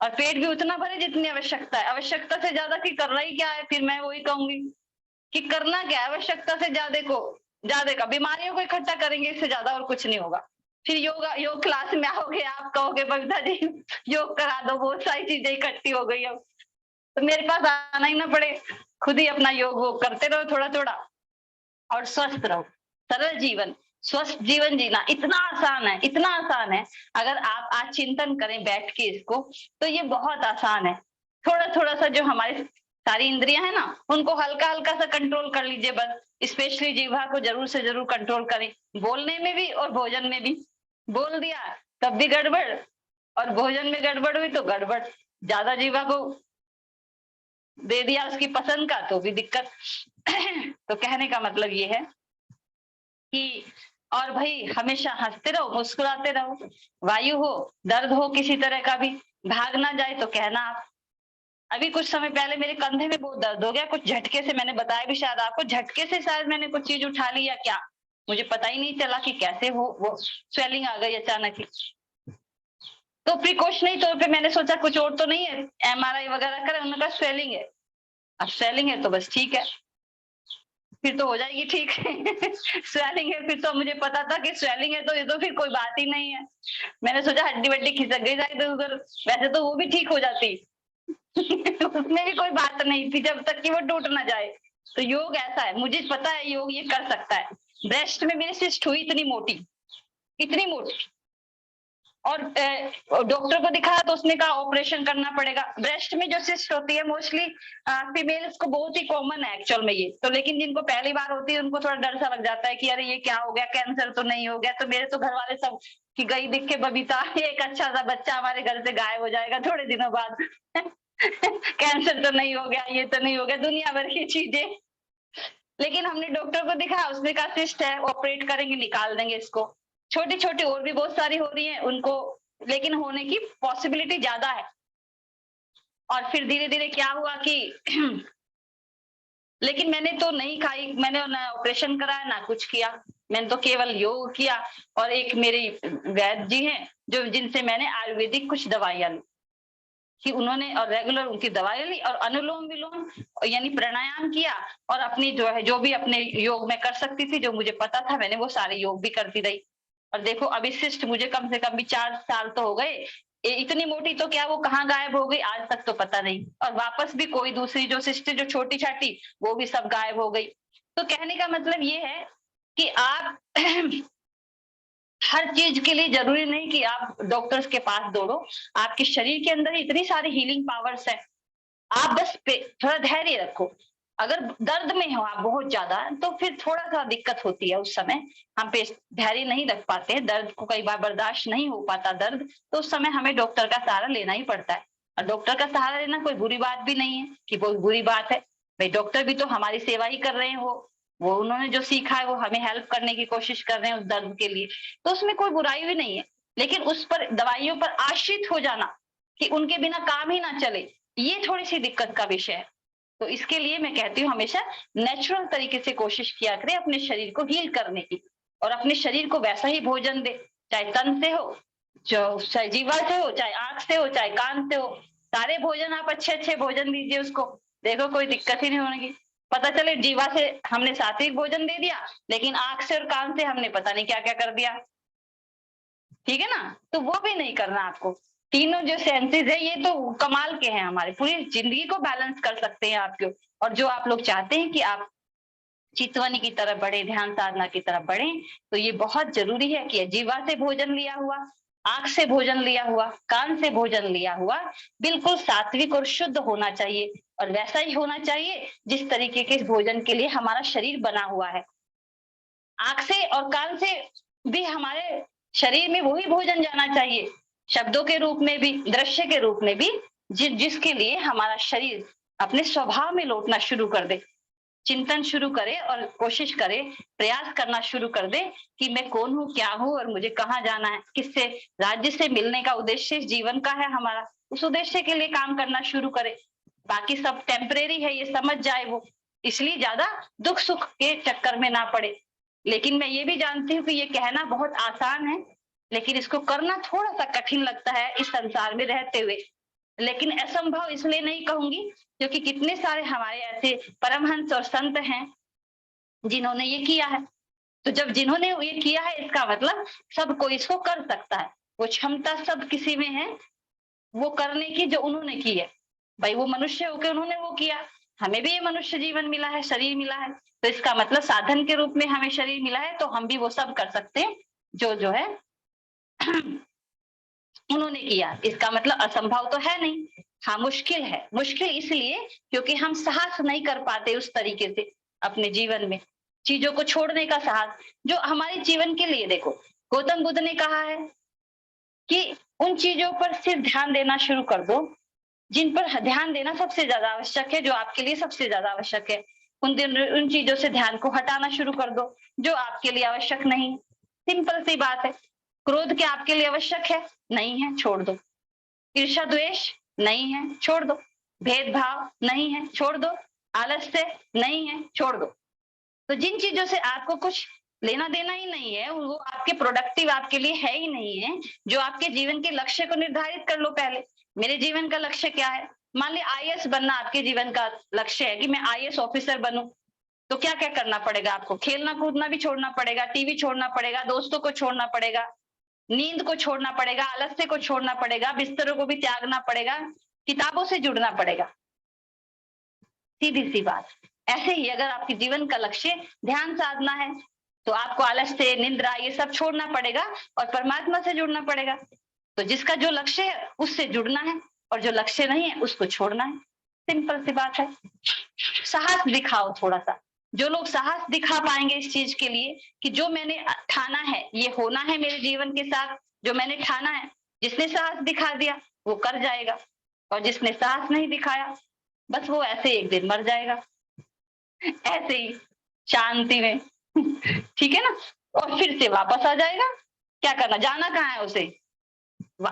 और पेट भी उतना भरे जितनी आवश्यकता है, आवश्यकता से ज्यादा की करना ही क्या है, फिर मैं वही कहूंगी कि करना क्या है, आवश्यकता से ज्यादा का बीमारियों को इकट्ठा करेंगे, इससे ज्यादा और कुछ नहीं होगा। फिर योग क्लास में आओगे, आप कहोगे बबीता जी योग करा दो, बहुत सारी चीजें इकट्ठी हो गई अब, तो मेरे पास आना ही ना पड़े, खुद ही अपना योग वो करते रहो थोड़ा थोड़ा, और स्वस्थ रहो। सरल जीवन, स्वस्थ जीवन जीना इतना आसान है, इतना आसान है। अगर आप आज चिंतन करें बैठ के इसको, तो ये बहुत आसान है। थोड़ा थोड़ा सा जो हमारे सारी इंद्रियां है ना, उनको हल्का हल्का सा कंट्रोल कर लीजिए बस। स्पेशली जीवा को जरूर से जरूर कंट्रोल करें, बोलने में भी और भोजन में भी। बोल दिया तब भी गड़बड़, और भोजन में गड़बड़ हुई तो गड़बड़, ज्यादा जीवा को दे दिया उसकी पसंद का तो भी दिक्कत तो कहने का मतलब ये है कि, और भाई हमेशा हंसते रहो, मुस्कुराते रहो, वायु हो, दर्द हो किसी तरह का भी, भाग ना जाए तो कहना आप। अभी कुछ समय पहले मेरे कंधे में बहुत दर्द हो गया, कुछ झटके से, मैंने बताया भी शायद आपको, झटके से शायद मैंने कुछ चीज उठा ली या क्या, मुझे पता ही नहीं चला कि कैसे वो स्वेलिंग आ गई अचानक ही। तो प्रिकॉशनरी तौर पे मैंने सोचा कुछ और तो नहीं है, एमआरआई वगैरह करें, उन्होंने कहा स्वेलिंग है। अब स्वेलिंग है तो बस ठीक है, फिर तो हो जाएगी ठीक स्वेलिंग है, फिर तो मुझे पता था कि स्वेलिंग है तो ये तो फिर कोई बात ही नहीं है। मैंने सोचा हड्डी वड्डी खिसक गई जाए तो उधर, वैसे तो वो भी ठीक हो जाती उसमें भी कोई बात नहीं थी जब तक कि वो टूट ना जाए। तो योग ऐसा है, मुझे पता है योग ये कर सकता है। ब्रेस्ट में मेरी सिस्ट हुई इतनी मोटी, इतनी मोटी, और डॉक्टर को दिखाया तो उसने कहा ऑपरेशन करना पड़ेगा। ब्रेस्ट में जो सिस्ट होती है मोस्टली फीमेल्स को बहुत ही कॉमन है एक्चुअल में ये तो, लेकिन जिनको पहली बार होती है उनको थोड़ा डर सा लग जाता है कि अरे ये क्या हो गया, कैंसर तो नहीं हो गया। तो मेरे तो घर वाले सब कि गई दिख के बबीता, एक अच्छा सा बच्चा हमारे घर से गायब हो जाएगा थोड़े दिनों बाद कैंसर तो नहीं हो गया, ये तो नहीं हो गया, दुनिया भर की चीजें। लेकिन हमने डॉक्टर को दिखाया, उसने कहा सिस्ट है, ऑपरेट करेंगे, निकाल देंगे इसको। छोटी छोटी और भी बहुत सारी हो रही है उनको, लेकिन होने की पॉसिबिलिटी ज्यादा है। और फिर धीरे धीरे क्या हुआ कि लेकिन मैंने तो नहीं खाई, मैंने ना ऑपरेशन कराया ना कुछ किया, मैंने तो केवल योग किया। और एक मेरे वैद्य जी हैं जो, जिनसे मैंने आयुर्वेदिक कुछ दवाइयां ली कि उन्होंने, और रेगुलर उनकी दवाई ली, और अनुलोम विलोम यानी प्राणायाम किया, और अपनी जो है जो भी अपने योग में कर सकती थी, जो मुझे पता था, मैंने वो सारे योग भी करती रही। और देखो अभी सिस्ट मुझे कम से कम भी 4 साल तो हो गए, इतनी मोटी तो क्या वो कहाँ गायब हो गई आज तक तो पता नहीं, और वापस भी कोई दूसरी जो सिस्ट जो छोटी छाटी वो भी सब गायब हो गई। तो कहने का मतलब ये है कि आप हर चीज के लिए जरूरी नहीं कि आप डॉक्टर्स के पास दौड़ो, आपके शरीर के अंदर इतनी सारी हीलिंग पावर्स है। आप बस थोड़ा धैर्य रखो। अगर दर्द में हो आप बहुत ज्यादा, तो फिर थोड़ा सा दिक्कत होती है उस समय, हम पे धैर्य नहीं रख पाते हैं, दर्द को कई बार बर्दाश्त नहीं हो पाता दर्द, तो उस समय हमें डॉक्टर का सहारा लेना ही पड़ता है। और डॉक्टर का सहारा लेना कोई बुरी बात भी नहीं है कि बहुत बुरी बात है, भाई डॉक्टर भी तो हमारी सेवा ही कर रहे हैं, वो उन्होंने जो सीखा है वो हमें हेल्प करने की कोशिश कर रहे हैं उस दर्द के लिए, तो उसमें कोई बुराई भी नहीं है। लेकिन उस पर दवाइयों पर आश्रित हो जाना कि उनके बिना काम ही ना चले, ये थोड़ी सी दिक्कत का विषय है। तो इसके लिए मैं कहती हूँ हमेशा नेचुरल तरीके से कोशिश किया करें अपने शरीर को हील करने की, और अपने शरीर को वैसा ही भोजन दे, चाहे तन से हो, जो चाहे जीवा से हो, चाहे आंख से हो, चाहे कान से हो, सारे भोजन आप अच्छे अच्छे भोजन दीजिए उसको, देखो कोई दिक्कत ही नहीं होगी। पता चले जीवा से हमने सात्विक भोजन दे दिया, लेकिन आंख से और कान से हमने पता नहीं क्या क्या कर दिया, ठीक है ना। तो वो भी नहीं करना आपको। तीनों जो सेंसेस है ये तो कमाल के हैं, हमारे पूरी जिंदगी को बैलेंस कर सकते हैं आपके। और जो आप लोग चाहते हैं कि आप चितवनी की तरफ बढ़े, ध्यान साधना की तरफ बढ़े, तो ये बहुत जरूरी है कि जीवा से भोजन लिया हुआ, आंख से भोजन लिया हुआ, कान से भोजन लिया हुआ बिल्कुल सात्विक और शुद्ध होना चाहिए, और वैसा ही होना चाहिए जिस तरीके के इस भोजन के लिए हमारा शरीर बना हुआ है। आंख से और कान से भी हमारे शरीर में वही भोजन जाना चाहिए, शब्दों के रूप में भी, दृश्य के रूप में भी, जिसके लिए हमारा शरीर अपने स्वभाव में लौटना शुरू कर दे, चिंतन शुरू करे और कोशिश करे, प्रयास करना शुरू कर दे कि मैं कौन हूँ, क्या हूँ और मुझे कहाँ जाना है, किससे, राज्य से मिलने का उद्देश्य इस जीवन का है हमारा, उस उद्देश्य के लिए काम करना शुरू करे। बाकी सब टेम्परेरी है, ये समझ जाए वो, इसलिए ज्यादा दुख सुख के चक्कर में ना पड़े। लेकिन मैं ये भी जानती हूँ कि ये कहना बहुत आसान है, लेकिन इसको करना थोड़ा सा कठिन लगता है इस संसार में रहते हुए। लेकिन असंभव इसलिए नहीं कहूंगी क्योंकि कितने सारे हमारे ऐसे परमहंस और संत हैं जिन्होंने ये किया है। तो जब जिन्होंने ये किया है इसका मतलब सब कोई इसको कर सकता है, वो क्षमता सब किसी में है वो करने की जो उन्होंने की है। भाई वो मनुष्य होकर उन्होंने वो किया, हमें भी ये मनुष्य जीवन मिला है, शरीर मिला है, तो इसका मतलब साधन के रूप में हमें शरीर मिला है, तो हम भी वो सब कर सकते हैं जो है उन्होंने किया। इसका मतलब असंभव तो है नहीं। हाँ मुश्किल है, मुश्किल इसलिए क्योंकि हम साहस नहीं कर पाते उस तरीके से अपने जीवन में चीजों को छोड़ने का साहस जो हमारे जीवन के लिए। देखो गौतम बुद्ध ने कहा है कि उन चीजों पर सिर्फ ध्यान देना शुरू कर दो जिन पर ध्यान देना सबसे ज्यादा आवश्यक है, जो आपके लिए सबसे ज्यादा आवश्यक है। उन चीजों से ध्यान को हटाना शुरू कर दो जो आपके लिए आवश्यक नहीं। सिंपल सी बात है। क्रोध क्या आपके लिए आवश्यक है? नहीं है, छोड़ दो। ईर्ष्या द्वेष नहीं है, छोड़ दो। भेदभाव नहीं है, छोड़ दो। आलस्य नहीं है, छोड़ दो। तो जिन चीजों से आपको कुछ लेना देना ही नहीं है, वो आपके प्रोडक्टिव आपके लिए है ही नहीं है, जो आपके जीवन के लक्ष्य को निर्धारित कर लो पहले। मेरे जीवन का लक्ष्य क्या है? मान ली आईएएस बनना आपके जीवन का लक्ष्य है कि मैं आईएएस ऑफिसर बनूं, तो क्या क्या करना पड़ेगा आपको? खेलना कूदना भी छोड़ना पड़ेगा, टीवी छोड़ना पड़ेगा, दोस्तों को छोड़ना पड़ेगा, नींद को छोड़ना पड़ेगा, आलस्य को छोड़ना पड़ेगा, बिस्तरों को भी त्यागना पड़ेगा, किताबों से जुड़ना पड़ेगा। सीधी सी बात। ऐसे ही अगर आपके जीवन का लक्ष्य ध्यान साधना है तो आपको आलस्य, निंद्रा ये सब छोड़ना पड़ेगा और परमात्मा से जुड़ना पड़ेगा। तो जिसका जो लक्ष्य है उससे जुड़ना है और जो लक्ष्य नहीं है उसको छोड़ना है। सिंपल सी बात है। साहस दिखाओ थोड़ा सा। जो लोग साहस दिखा पाएंगे इस चीज के लिए कि जो मैंने ठाना है ये होना है मेरे जीवन के साथ, जो मैंने ठाना है, जिसने साहस दिखा दिया वो कर जाएगा, और जिसने साहस नहीं दिखाया बस वो ऐसे एक दिन मर जाएगा, ऐसे ही शांति में ठीक है ना। और फिर से वापस आ जाएगा। क्या करना, जाना कहाँ है उसे?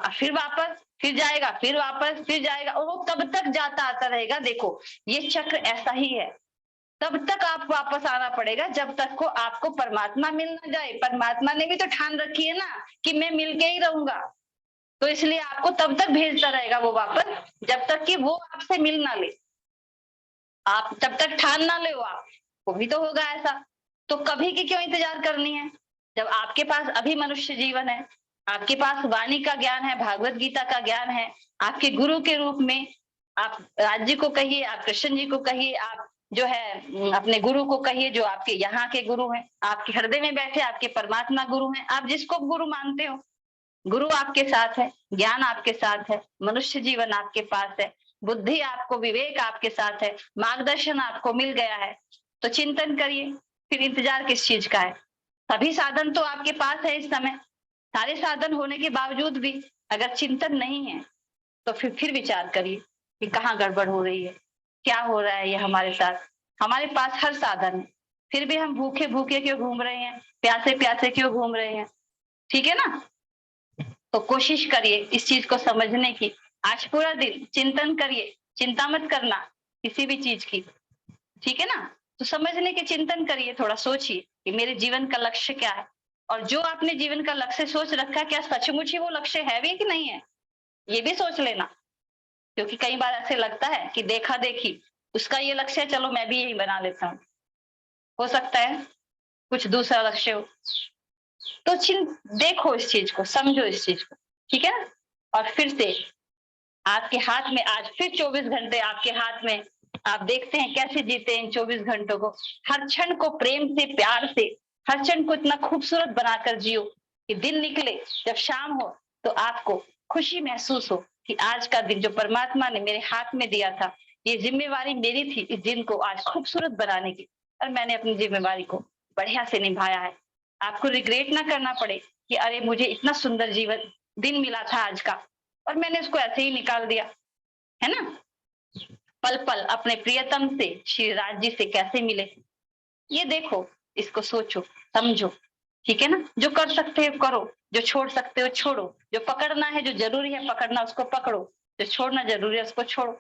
फिर वापस, फिर जाएगा, फिर वापस, फिर जाएगा, और वो तब तक जाता आता रहेगा। देखो ये चक्र ऐसा ही है। तब तक आप वापस आना पड़ेगा जब तक को आपको परमात्मा मिल ना जाए। परमात्मा ने भी तो ठान रखी है ना कि मैं मिलके ही रहूंगा, तो इसलिए आपको तब तक भेजता रहेगा वो वापस जब तक कि वो आपसे मिल ना ले। आप जब तक ठान ना ले आप, वो भी तो होगा ऐसा। तो कभी की क्यों इंतजार करनी है जब आपके पास अभी मनुष्य जीवन है, आपके पास वाणी का ज्ञान है, भागवत गीता का ज्ञान है, आपके गुरु के रूप में आप राज जी को कहिए, आप कृष्ण जी को कहिए, आप जो है अपने गुरु को कहिए जो आपके यहाँ के गुरु हैं, आपके हृदय में बैठे आपके परमात्मा गुरु हैं, आप जिसको गुरु मानते हो। गुरु आपके साथ है, ज्ञान आपके साथ है, मनुष्य जीवन आपके पास है, बुद्धि आपको, विवेक आपके साथ है, मार्गदर्शन आपको मिल गया है। तो चिंतन करिए, फिर इंतजार किस चीज का है? सभी साधन तो आपके पास है इस समय। सारे साधन होने के बावजूद भी अगर चिंतन नहीं है तो फिर विचार करिए कि कहाँ गड़बड़ हो रही है, क्या हो रहा है ये हमारे साथ। हमारे पास हर साधन है, फिर भी हम भूखे भूखे क्यों घूम रहे हैं, प्यासे प्यासे क्यों घूम रहे हैं? ठीक है ना। तो कोशिश करिए इस चीज को समझने की। आज पूरा दिन चिंतन करिए, चिंता मत करना किसी भी चीज की, ठीक है ना। तो समझने के चिंतन करिए, थोड़ा सोचिए कि मेरे जीवन का लक्ष्य क्या है, और जो आपने जीवन का लक्ष्य सोच रखा है क्या सचमुच ही वो लक्ष्य है भी कि नहीं है, ये भी सोच लेना। क्योंकि कई बार ऐसे लगता है कि देखा देखी उसका ये लक्ष्य है, चलो मैं भी यही बना लेता हूँ। हो सकता है कुछ दूसरा लक्ष्य हो। तो देखो इस चीज को, समझो इस चीज को, ठीक है ना। और फिर से आपके हाथ में आज फिर 24 घंटे आपके हाथ में, आप देखते हैं कैसे जीते इन 24 घंटों को। हर क्षण को प्रेम से, प्यार से, हर क्षण को इतना खूबसूरत बनाकर जियो कि दिन निकले जब शाम हो तो आपको खुशी महसूस हो कि आज का दिन जो परमात्मा ने मेरे हाथ में दिया था, ये जिम्मेवारी मेरी थी इस दिन को आज खूबसूरत बनाने की, और मैंने अपनी जिम्मेवारी को बढ़िया से निभाया है। आपको रिग्रेट ना करना पड़े कि अरे मुझे इतना सुंदर जीवन दिन मिला था आज का और मैंने उसको ऐसे ही निकाल दिया। है ना? पल पल अपने प्रियतम से श्री राज जी से कैसे मिले, ये देखो, इसको सोचो, समझो, ठीक है ना? जो कर सकते हो करो, जो छोड़ सकते हो छोड़ो, जो पकड़ना है, जो जरूरी है पकड़ना उसको पकड़ो, जो छोड़ना जरूरी है उसको छोड़ो,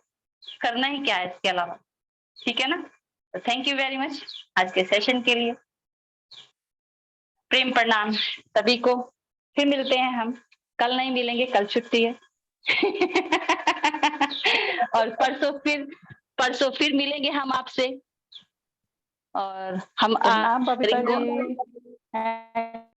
करना ही क्या है इसके अलावा, ठीक है ना? तो थैंक यू वेरी मच आज के सेशन के लिए। प्रेम प्रणाम सभी को, फिर मिलते हैं हम, कल नहीं मिलेंगे, कल छुट्टी है। और परसों फिर मिलेंगे हम आपसे, और हम प्रणाम बबीता रिंकू जी।